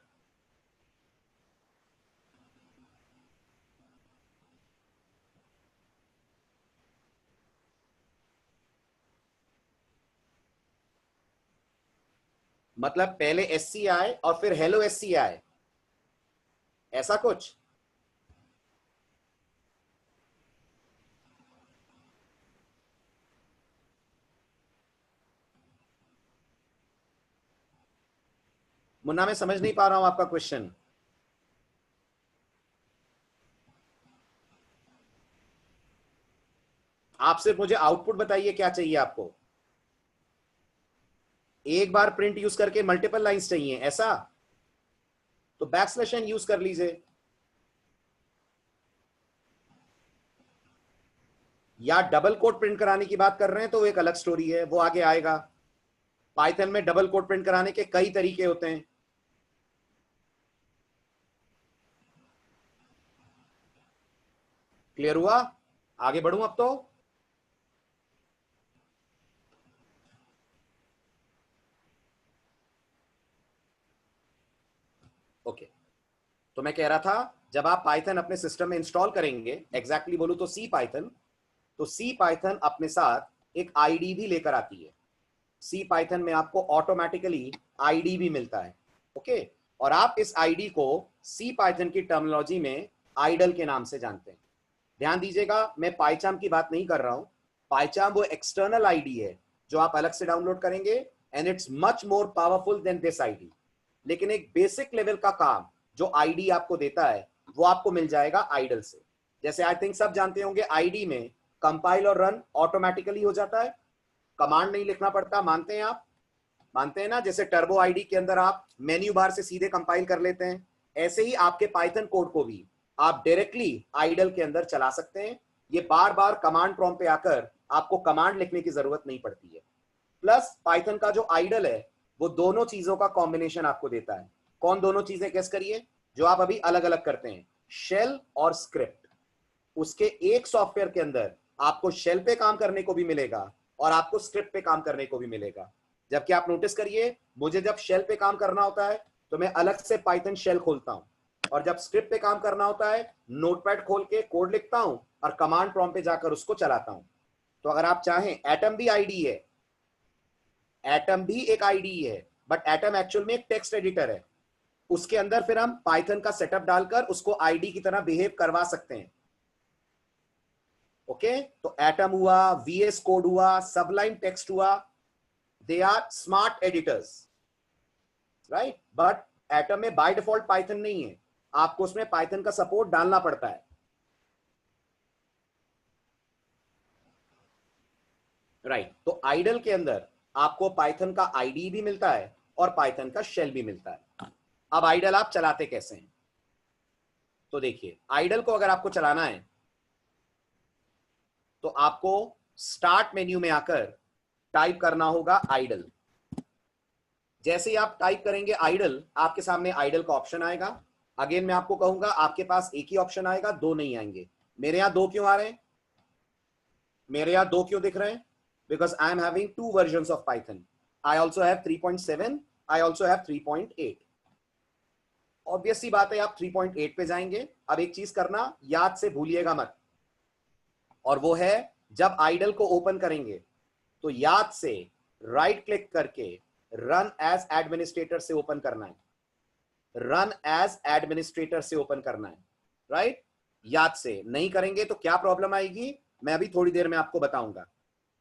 मतलब पहले एससी आए और फिर हेलो एससी आए, ऐसा कुछ? मुन्ना मैं समझ नहीं पा रहा हूं आपका क्वेश्चन। आप सिर्फ मुझे आउटपुट बताइए क्या चाहिए आपको। एक बार प्रिंट यूज करके मल्टीपल लाइंस चाहिए ऐसा? तो बैकस्लैश एन यूज कर लीजिए, या डबल कोट प्रिंट कराने की बात कर रहे हैं तो वो एक अलग स्टोरी है, वो आगे आएगा। पाइथन में डबल कोट प्रिंट कराने के कई तरीके होते हैं। क्लियर हुआ? आगे बढ़ूं अब तो? ओके, तो मैं कह रहा था जब आप पाइथन अपने सिस्टम में इंस्टॉल करेंगे, एग्जैक्टली बोलूं तो सी पाइथन, तो सी पाइथन अपने साथ एक आईडी भी लेकर आती है। सी पाइथन में आपको ऑटोमेटिकली आईडी भी मिलता है। ओके, और आप इस आईडी को सी पाइथन की टर्मिनोलॉजी में आइडल के नाम से जानते हैं। ध्यान दीजिएगा, मैं पाइचाम की बात नहीं कर रहा हूं। पाइचाम वो एक्सटर्नल आईडी है जो आप अलग से डाउनलोड करेंगे, and it's much more powerful than this ID. लेकिन एक बेसिक लेवल का काम जो आईडी आपको देता है वो आपको मिल जाएगा आइडल से। जैसे आई थिंक सब जानते होंगे, आईडी में कंपाइल और रन ऑटोमेटिकली हो जाता है, कमांड नहीं लिखना पड़ता। मानते हैं आप? मानते हैं ना? जैसे टर्बो आईडी के अंदर आप मेन्यू बार से सीधे कंपाइल कर लेते हैं, ऐसे ही आपके पाइथन कोड को भी आप डायरेक्टली आइडल के अंदर चला सकते हैं। ये बार बार कमांड प्रॉम्प्ट पे आकर आपको कमांड लिखने की जरूरत नहीं पड़ती है। प्लस पाइथन का जो आइडल है वो दोनों चीजों का कॉम्बिनेशन आपको देता है। कौन दोनों चीजें? गेस करिए, जो आप अभी अलग अलग करते हैं, शेल और स्क्रिप्ट। उसके एक सॉफ्टवेयर के अंदर आपको शेल पे काम करने को भी मिलेगा और आपको स्क्रिप्ट पे काम करने को भी मिलेगा। जबकि आप नोटिस करिए, मुझे जब शेल पे काम करना होता है तो मैं अलग से पाइथन शेल खोलता हूं, और जब स्क्रिप्ट पे काम करना होता है नोटपैड खोल के कोड लिखता हूं और कमांड प्रॉम्प्ट पे जाकर उसको चलाता हूं। तो अगर आप चाहें, एटम भी आईडी है, एटम भी एक आईडी है। बट एटम एक्चुअल में एक टेक्स्ट एडिटर है, उसके अंदर फिर हम पाइथन का सेटअप डालकर उसको आईडी की तरह बिहेव करवा सकते हैं। ओके, तो एटम हुआ, वीएस कोड हुआ, सबलाइन टेक्स्ट हुआ, they are smart editors, right. But Atom में बाय डिफॉल्ट पाइथन नहीं है, आपको उसमें पाइथन का सपोर्ट डालना पड़ता है, राइट। तो आइडल के अंदर आपको पाइथन का आईडी भी मिलता है और पाइथन का शेल भी मिलता है। अब आइडल आप चलाते कैसे हैं, तो देखिए, आइडल को अगर आपको चलाना है तो आपको स्टार्ट मेन्यू में आकर टाइप करना होगा आइडल। जैसे ही आप टाइप करेंगे आइडल, आपके सामने आइडल का ऑप्शन आएगा। अगेन मैं आपको कहूंगा, आपके पास एक ही ऑप्शन आएगा, दो नहीं आएंगे। मेरे यहां दो क्यों आ रहे हैं, मेरे यहां दो क्यों दिख रहे हैं? Because I am having two versions of Python. I also have 3.7, I also have 3.8। Obvious सी बात है, आप 3.8 पे जाएंगे। अब एक चीज करना याद से भूलिएगा मत, और वो है जब आइडल को ओपन करेंगे तो याद से राइट क्लिक करके रन एज एडमिनिस्ट्रेटर से ओपन करना है, रन एज एडमिनिस्ट्रेटर से ओपन करना है, राइट। याद से नहीं करेंगे तो क्या प्रॉब्लम आएगी, मैं अभी थोड़ी देर में आपको बताऊंगा।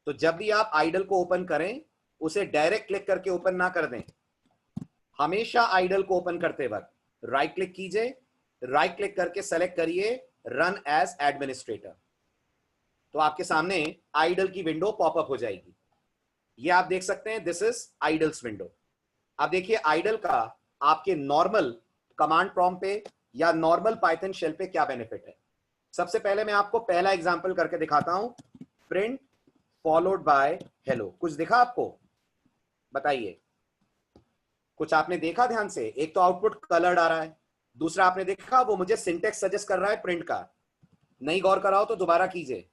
तो जब भी आप आइडल को ओपन करें, उसे डायरेक्ट क्लिक करके ओपन ना कर दें। हमेशा आइडल को ओपन करते वक्त राइट क्लिक कीजिए, राइट क्लिक करके सेलेक्ट करिए रन एज एडमिनिस्ट्रेटर, तो आपके सामने आइडल की विंडो पॉपअप हो जाएगी। ये आप देख सकते हैं, दिस इज आइडल्स विंडो। अब देखिए आइडल का आपके नॉर्मल कमांड प्रॉम्प्ट पे या नॉर्मल पाइथन शेल पे क्या बेनिफिट है। सबसे पहले मैं आपको पहला एग्जांपल करके दिखाता हूं, प्रिंट फॉलोड बाय हेलो। कुछ दिखा आपको, बताइए, कुछ आपने देखा ध्यान से? एक तो आउटपुट कलर्ड आ रहा है, दूसरा आपने देखा वो मुझे सिंटेक्स सजेस्ट कर रहा है प्रिंट का। नहीं गौर कराओ तो दोबारा कीजिए।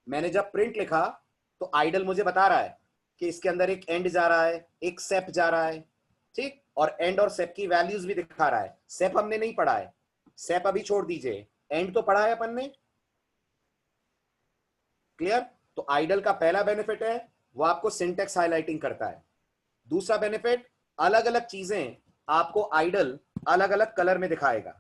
मैंने जब प्रिंट लिखा तो आइडल मुझे बता रहा है कि इसके अंदर एक एंड जा रहा है, एक सेप जा रहा है, ठीक, और एंड और सेप की वैल्यूज भी दिखा रहा है। सेप हमने नहीं पढ़ा है, सेप अभी छोड़ दीजिए, एंड तो पढ़ा है अपन ने, क्लियर। तो आइडल का पहला बेनिफिट है वो आपको सिंटेक्स हाइलाइटिंग करता है। दूसरा बेनिफिट, अलग अलग चीजें आपको आइडल अलग अलग कलर में दिखाएगा।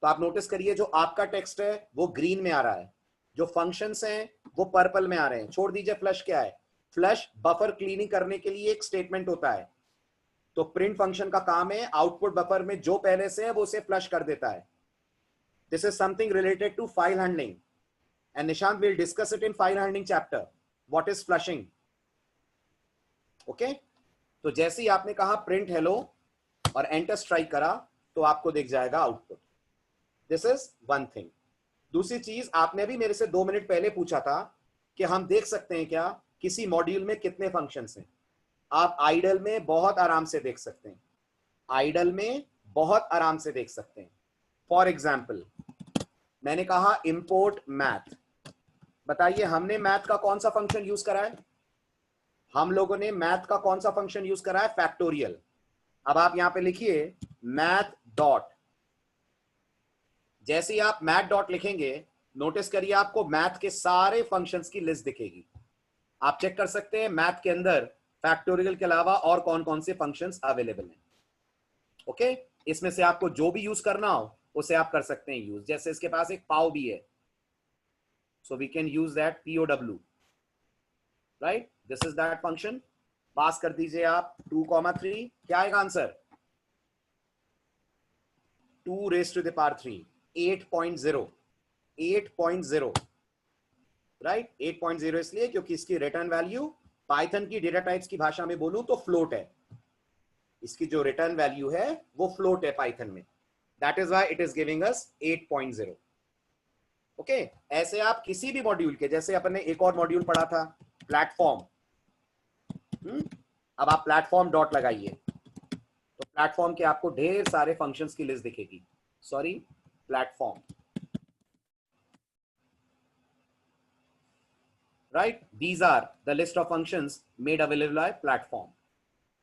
तो आप नोटिस करिए, जो आपका टेक्स्ट है वो ग्रीन में आ रहा है, जो फंक्शंस हैं वो पर्पल में आ रहे हैं। छोड़ दीजिए फ्लश क्या है, फ्लश बफर क्लीनिंग करने के लिए एक स्टेटमेंट होता है। तो प्रिंट फंक्शन का काम है आउटपुट बफर में जो पहले से है वो उसे फ्लश कर देता है। This is something related to file handling and Nishant will discuss it in file handling chapter, what is flushing. Okay, तो जैसे ही आपने कहा प्रिंट हेलो और एंटर स्ट्राइक करा तो आपको दिख जाएगा output. This is one thing. दूसरी चीज, आपने भी मेरे से 2 मिनट पहले पूछा था कि हम देख सकते हैं क्या किसी मॉड्यूल में कितने फंक्शंस हैं। आप आइडल में बहुत आराम से देख सकते हैं, आइडल में बहुत आराम से देख सकते हैं। फॉर एग्जाम्पल, मैंने कहा इंपोर्ट मैथ। बताइए हमने मैथ का कौन सा फंक्शन यूज करा है? हम लोगों ने मैथ का कौन सा फंक्शन यूज करा है? फैक्टोरियल। अब आप यहां पे लिखिए मैथ डॉट। जैसे ही आप मैथ डॉट लिखेंगे, नोटिस करिए आपको मैथ के सारे फंक्शंस की लिस्ट दिखेगी। आप चेक कर सकते हैं मैथ के अंदर फैक्टोरियल के अलावा और कौन कौन से फंक्शंस अवेलेबल हैं। ओके, इसमें से आपको जो भी यूज करना हो उसे आप कर सकते हैं यूज। जैसे इसके पास एक पाव भी है, so we can use that POW, right. This is that function. Pass कर दीजिए आप 2,3, क्या आएगा answer? 2 raised to the power 3, 8.0, 8.0, right. 8.0 इसलिए क्योंकि इसकी रिटर्न वैल्यू पाइथन की डेटा टाइप्स की भाषा में बोलूं तो फ्लोट है। इसकी जो रिटर्न वैल्यू है वो फ्लोट है पाइथन में, that is why it is giving us 8.0। Okay, ऐसे आप किसी भी मॉड्यूल के, जैसे अपन ने एक और मॉड्यूल पढ़ा था प्लेटफॉर्म, अब आप प्लेटफॉर्म डॉट लगाइए तो प्लेटफॉर्म के आपको ढेर सारे फंक्शंस की लिस्ट दिखेगी। Sorry, platform, right. These are the list of functions made available by platform.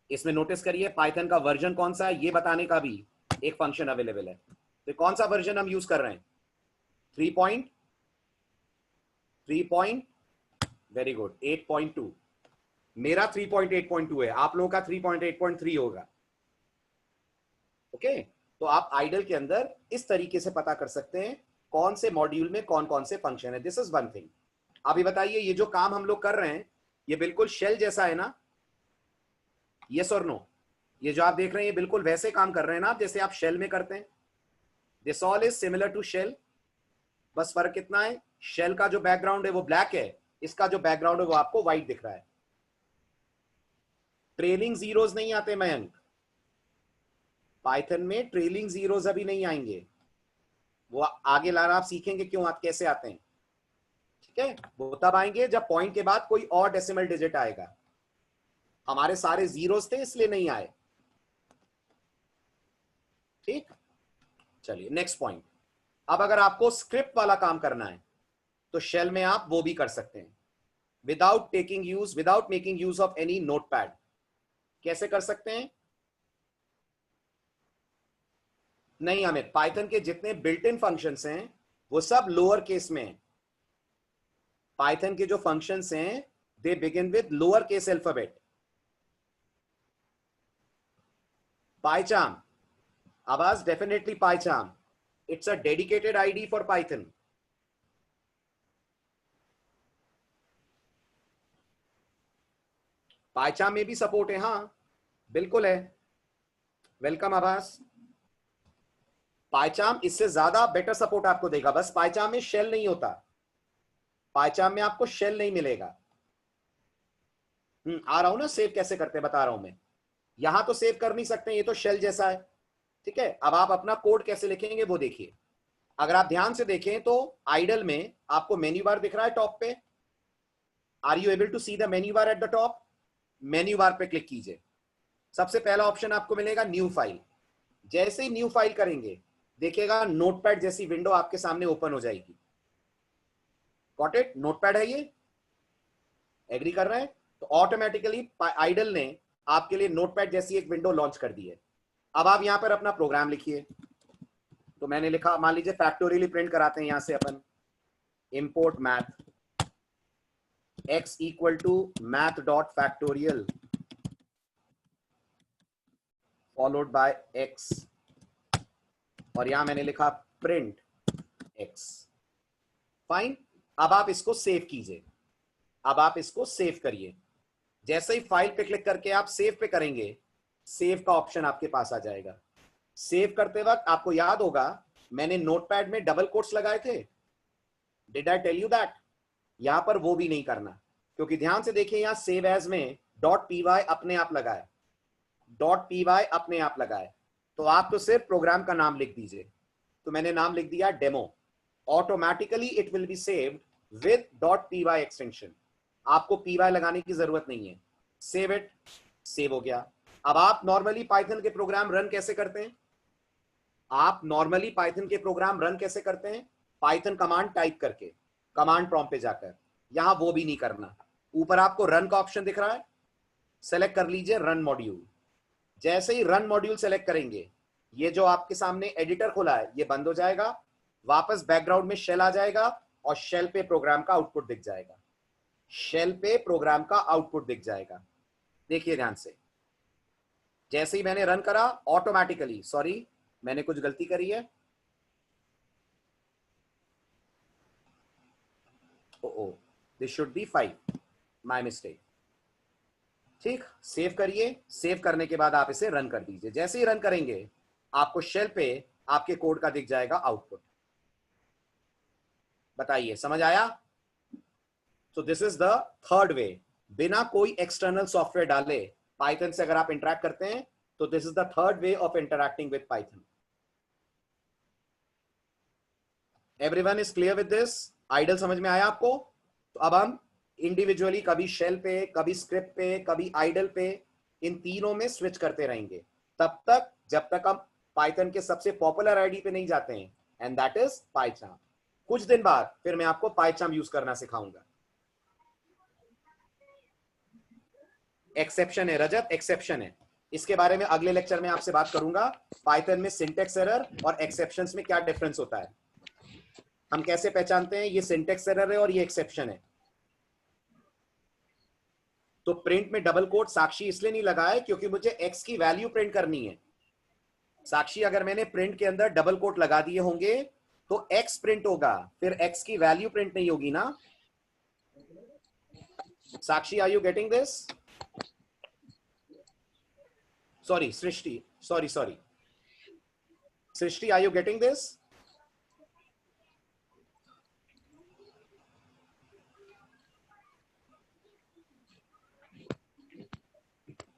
इसमें नोटिस करिए पाइथन का वर्जन कौन सा है ये बताने का भी एक फंक्शन अवेलेबल है। तो कौन सा वर्जन हम यूज कर रहे हैं? 3. Very good, 8.2। मेरा 3.8.2 है, आप लोगों का 3.8.3 होगा। ओके, तो आप आइडल के अंदर इस तरीके से पता कर सकते हैं कौन से मॉड्यूल में कौन कौन से फंक्शन है। This is one thing. अभी बताइए, ये जो काम हम लोग कर रहे हैं ये बिल्कुल शेल जैसा है ना? यस और नो? ये जो आप देख रहे हैं ये बिल्कुल वैसे काम कर रहे हैं ना आप जैसे आप शेल में करते हैं। This all is similar to shell, बस फर्क कितना है, शेल का जो बैकग्राउंड है वो ब्लैक है, इसका जो बैकग्राउंड है वो आपको व्हाइट दिख रहा है। ट्रेलिंग जीरोज नहीं आते मयंक, पाइथन में ट्रेलिंग जीरोज अभी नहीं आएंगे, वो आगे लाना आप सीखेंगे क्यों कैसे आते हैं। ठीक है, वो तब आएंगे जब पॉइंट के बाद कोई और डेसिमल डिजिट आएगा। हमारे सारे जीरोस थे इसलिए नहीं आए। ठीक, चलिए नेक्स्ट पॉइंट। अब अगर आपको स्क्रिप्ट वाला काम करना है तो शेल में आप वो भी कर सकते हैं without making use of any notepad. कैसे कर सकते हैं? नहीं अमित, पाइथन के जितने बिल्ट इन फंक्शंस हैं वो सब लोअर केस में हैं। पाइथन के जो फंक्शंस हैं they begin with lower case alphabet. PyCharm, आवाज definitely PyCharm, it's a dedicated ID for Python. PyCharm में भी सपोर्ट है, हाँ बिल्कुल है। वेलकम आवाज। PyCharm इससे ज्यादा बेटर सपोर्ट आपको देगा, बस PyCharm में शेल नहीं होता, PyCharm में आपको शेल नहीं मिलेगा। आ रहा हूं ना, सेव कैसे करते हैं बता रहा हूं मैं। यहां तो सेव कर नहीं सकते, ये तो शेल जैसा है। ठीक है, अब आप अपना कोड कैसे लिखेंगे वो देखिए। अगर आप ध्यान से देखें तो आइडल में आपको मेन्यू बार दिख रहा है टॉप पे। Are you able to see the menu bar at the top? Menu bar पे क्लिक कीजिए, सबसे पहला ऑप्शन आपको मिलेगा न्यू फाइल। जैसे ही न्यू फाइल करेंगे देखिएगा नोटपैड जैसी विंडो आपके सामने ओपन हो जाएगी। Got it? नोटपैड है ये, एग्री कर रहे हैं? तो ऑटोमेटिकली आइडल ने आपके लिए नोटपैड जैसी एक विंडो लॉन्च कर दी है। अब आप यहां पर अपना प्रोग्राम लिखिए। तो मैंने लिखा, मान लीजिए फैक्टोरियल प्रिंट कराते हैं यहां से अपन, import math x equal to math dot factorial followed by x, और यहां मैंने लिखा प्रिंट x। फाइन, अब आप इसको सेव कीजिए। अब आप इसको सेव करिए। जैसे ही फाइल पे क्लिक करके आप सेव पे करेंगे, सेव का ऑप्शन आपके पास आ जाएगा। सेव करते वक्त आपको याद होगा मैंने नोटपैड में डबल कोट्स लगाए थे, did I tell you that? यहां पर वो भी नहीं करना, क्योंकि ध्यान से देखिए यहां सेव एज में .py अपने आप लगाए, .py अपने आप लगाए। तो आप तो सिर्फ प्रोग्राम का नाम लिख दीजिए। तो मैंने नाम लिख दिया demo, automatically it will be saved with .py extension. आपको py लगाने की जरूरत नहीं है। सेव इट, सेव हो गया। अब आप नॉर्मली पाइथन के प्रोग्राम रन कैसे करते हैं? आप नॉर्मली पाइथन के प्रोग्राम रन कैसे करते हैं? पाइथन कमांड टाइप करके, कमांड प्रॉम्प्ट पे जाकर। यहां वो भी नहीं करना। ऊपर आपको रन का ऑप्शन दिख रहा है, सेलेक्ट कर लीजिए रन मॉड्यूल। जैसे ही रन मॉड्यूल सेलेक्ट करेंगे, ये जो आपके सामने एडिटर खुला है ये बंद हो जाएगा, वापस बैकग्राउंड में शेल आ जाएगा और शेल पे प्रोग्राम का आउटपुट दिख जाएगा। शेल पे प्रोग्राम का आउटपुट दिख जाएगा। देखिए ध्यान से, जैसे ही मैंने रन करा ऑटोमेटिकली, सॉरी मैंने कुछ गलती करी है, oh this should be 5, my mistake. ठीक, सेव करिए। सेव करने के बाद आप इसे रन कर दीजिए। जैसे ही रन करेंगे आपको शेल पे आपके कोड का दिख जाएगा आउटपुट। बताइए समझ आया? तो दिस इज द थर्ड वे, बिना कोई एक्सटर्नल सॉफ्टवेयर डाले पाइथन से अगर आप इंटरैक्ट करते हैं तो this is the third way of interacting with Python. Everyone is clear with this? IDLE समझ में आया आपको? तो अब हम इंडिविजुअली कभी शेल पे, कभी स्क्रिप्ट पे, कभी आइडल पे, इन तीनों में स्विच करते रहेंगे तब तक जब तक हम पाइथन के सबसे पॉपुलर आईडी पे नहीं जाते हैं, एंड दैट इज PyCharm। कुछ दिन बाद फिर मैं आपको PyCharm यूज करना सिखाऊंगा। एक्सेप्शन है रजत, एक्सेप्शन है, इसके बारे में अगले लेक्चर में आपसे बात करूंगा। पाइथन में सिंटेक्स एरर और एक्सेप्शंस में क्या डिफरेंस होता है, हम कैसे पहचानते हैं ये सिंटेक्स एरर है और ये एक्सेप्शन है। तो प्रिंट में डबल कोट साक्षी इसलिए नहीं लगा है क्योंकि मुझे एक्स की वैल्यू प्रिंट करनी है। साक्षी अगर मैंने प्रिंट के अंदर डबल कोट लगा दिए होंगे तो एक्स प्रिंट होगा, फिर एक्स की वैल्यू प्रिंट नहीं होगी ना। Sakshi, are you getting this? Sorry Srishti, sorry Srishti, are you getting this?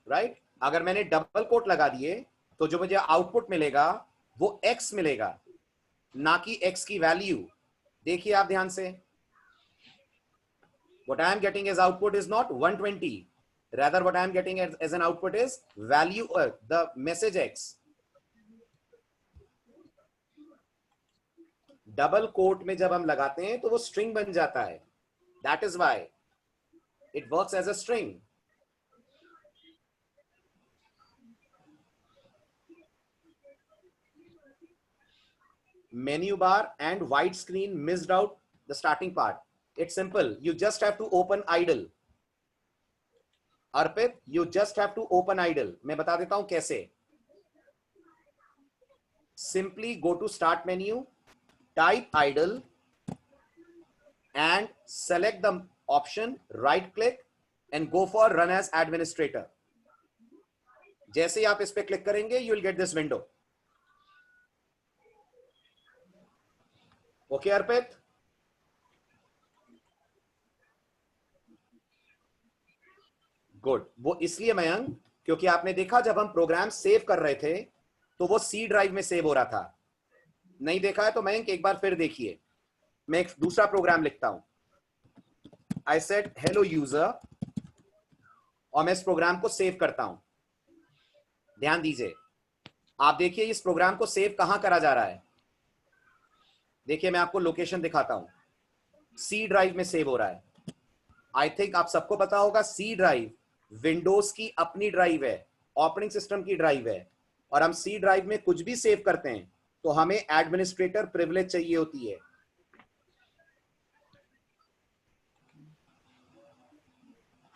Right अगर मैंने डबल कोट लगा दिए तो जो मुझे आउटपुट मिलेगा वो एक्स मिलेगा, ना कि एक्स की वैल्यू। देखिए आप ध्यान से, what I am getting as output is not 120, rather what I am getting as an output is value, the message x. Double quote में जब हम लगाते हैं तो वो स्ट्रिंग बन जाता है, that is why it works as a string. Menu bar and white screen missed out the starting part. It's simple, you just have to open idle. Arpit, you just have to open idle. मैं बता देता हूं कैसे. Simply go to start menu, type idle and select the option, right click and go for run as administrator. जैसे ही आप इस पे click करेंगे you will get this window. Okay Arpit? Good. वो इसलिए मयंक क्योंकि आपने देखा जब हम प्रोग्राम सेव कर रहे थे तो वो सी ड्राइव में सेव हो रहा था। नहीं देखा है तो मयंक एक बार फिर देखिए। मैं एक दूसरा प्रोग्राम लिखता हूं, आई सेड हेलो यूजर, और मैं इस प्रोग्राम को सेव करता हूं। ध्यान दीजिए, आप देखिए इस प्रोग्राम को सेव कहां करा जा रहा है। देखिए मैं आपको लोकेशन दिखाता हूं, सी ड्राइव में सेव हो रहा है। आई थिंक आप सबको पता होगा सी ड्राइव विंडोज की अपनी ड्राइव है, ऑपरेटिंग सिस्टम की ड्राइव है, और हम सी ड्राइव में कुछ भी सेव करते हैं तो हमें एडमिनिस्ट्रेटर प्रिविलेज चाहिए होती है।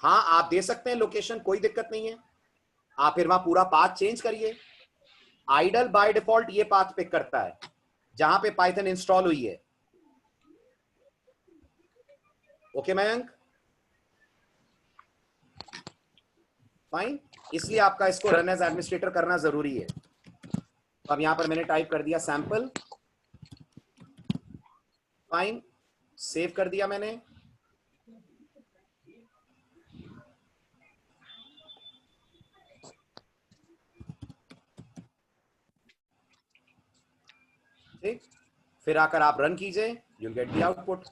हाँ आप दे सकते हैं लोकेशन, कोई दिक्कत नहीं है, आप फिर वहां पूरा पाथ चेंज करिए। आइडल बाय डिफॉल्ट ये पाथ पिक करता है जहां पे पाइथन इंस्टॉल हुई है। Okay Mayank, fine. इसलिए आपका इसको रन एज एडमिनिस्ट्रेटर करना जरूरी है। तो अब यहां पर मैंने टाइप कर दिया सैंपल, फाइन, सेव कर दिया मैंने। ठीक, फिर आकर आप रन कीजिए, you will get the output.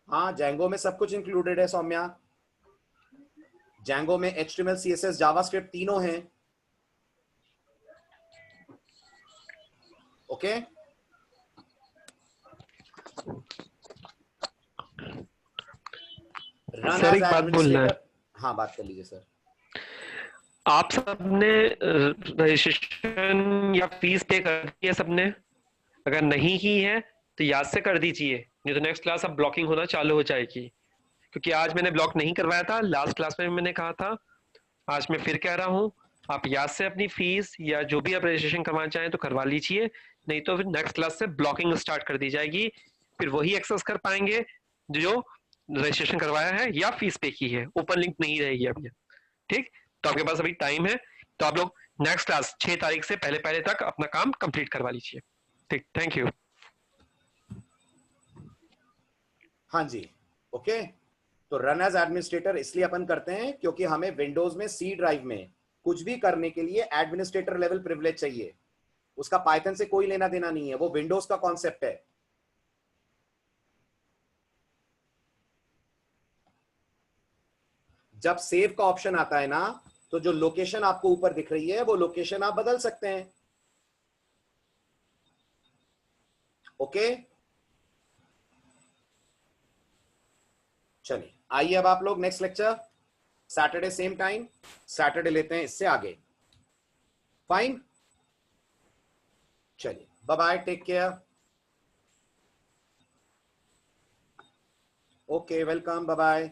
हाँ जैंगो में सब कुछ इंक्लूडेड है सौम्या। जैंगो में HTML CSS जावास्क्रिप्ट तीनों हैं। ओके रन सर एज एक बात बोलना है। एडमिनिस्ट्रेटर। हाँ बात कर लीजिए सर। आप सबने रजिस्ट्रेशन या फीस पे कर दी है सबने? अगर नहीं की है तो याद से कर दीजिए, नहीं तो नेक्स्ट क्लास अब ब्लॉकिंग होना चालू हो जाएगी। क्योंकि आज मैंने ब्लॉक नहीं करवाया था, लास्ट क्लास में मैंने कहा था, आज मैं फिर कह रहा हूँ, आप याद से अपनी फीस या जो भी आप रजिस्ट्रेशन करवाना चाहें तो करवा लीजिए, नहीं तो फिर नेक्स्ट क्लास से ब्लॉकिंग स्टार्ट कर दी जाएगी। फिर वही एक्सेस कर पाएंगे जो रजिस्ट्रेशन करवाया है या फीस पे की है, ओपन लिंक नहीं रहेगी अभी। ठीक, तो आपके पास अभी टाइम है, तो आप लोग नेक्स्ट क्लास 6 तारीख से पहले पहले तक अपना काम कंप्लीट करवा लीजिए। ठीक, थैंक यू। हाँ जी, ओके। तो रन एज एडमिनिस्ट्रेटर इसलिए अपन करते हैं क्योंकि हमें विंडोज में सी ड्राइव में कुछ भी करने के लिए एडमिनिस्ट्रेटर लेवल प्रिविलेज चाहिए। उसका पाइथन से कोई लेना देना नहीं है, वो विंडोज का कॉन्सेप्ट है। जब सेव का ऑप्शन आता है ना, तो जो लोकेशन आपको ऊपर दिख रही है वो लोकेशन आप बदल सकते हैं। ओके, चलिए आइए अब आप लोग next lecture Saturday same time, Saturday लेते हैं इससे आगे। फाइन, चलिए। Bye bye, take care. Okay, welcome, bye bye.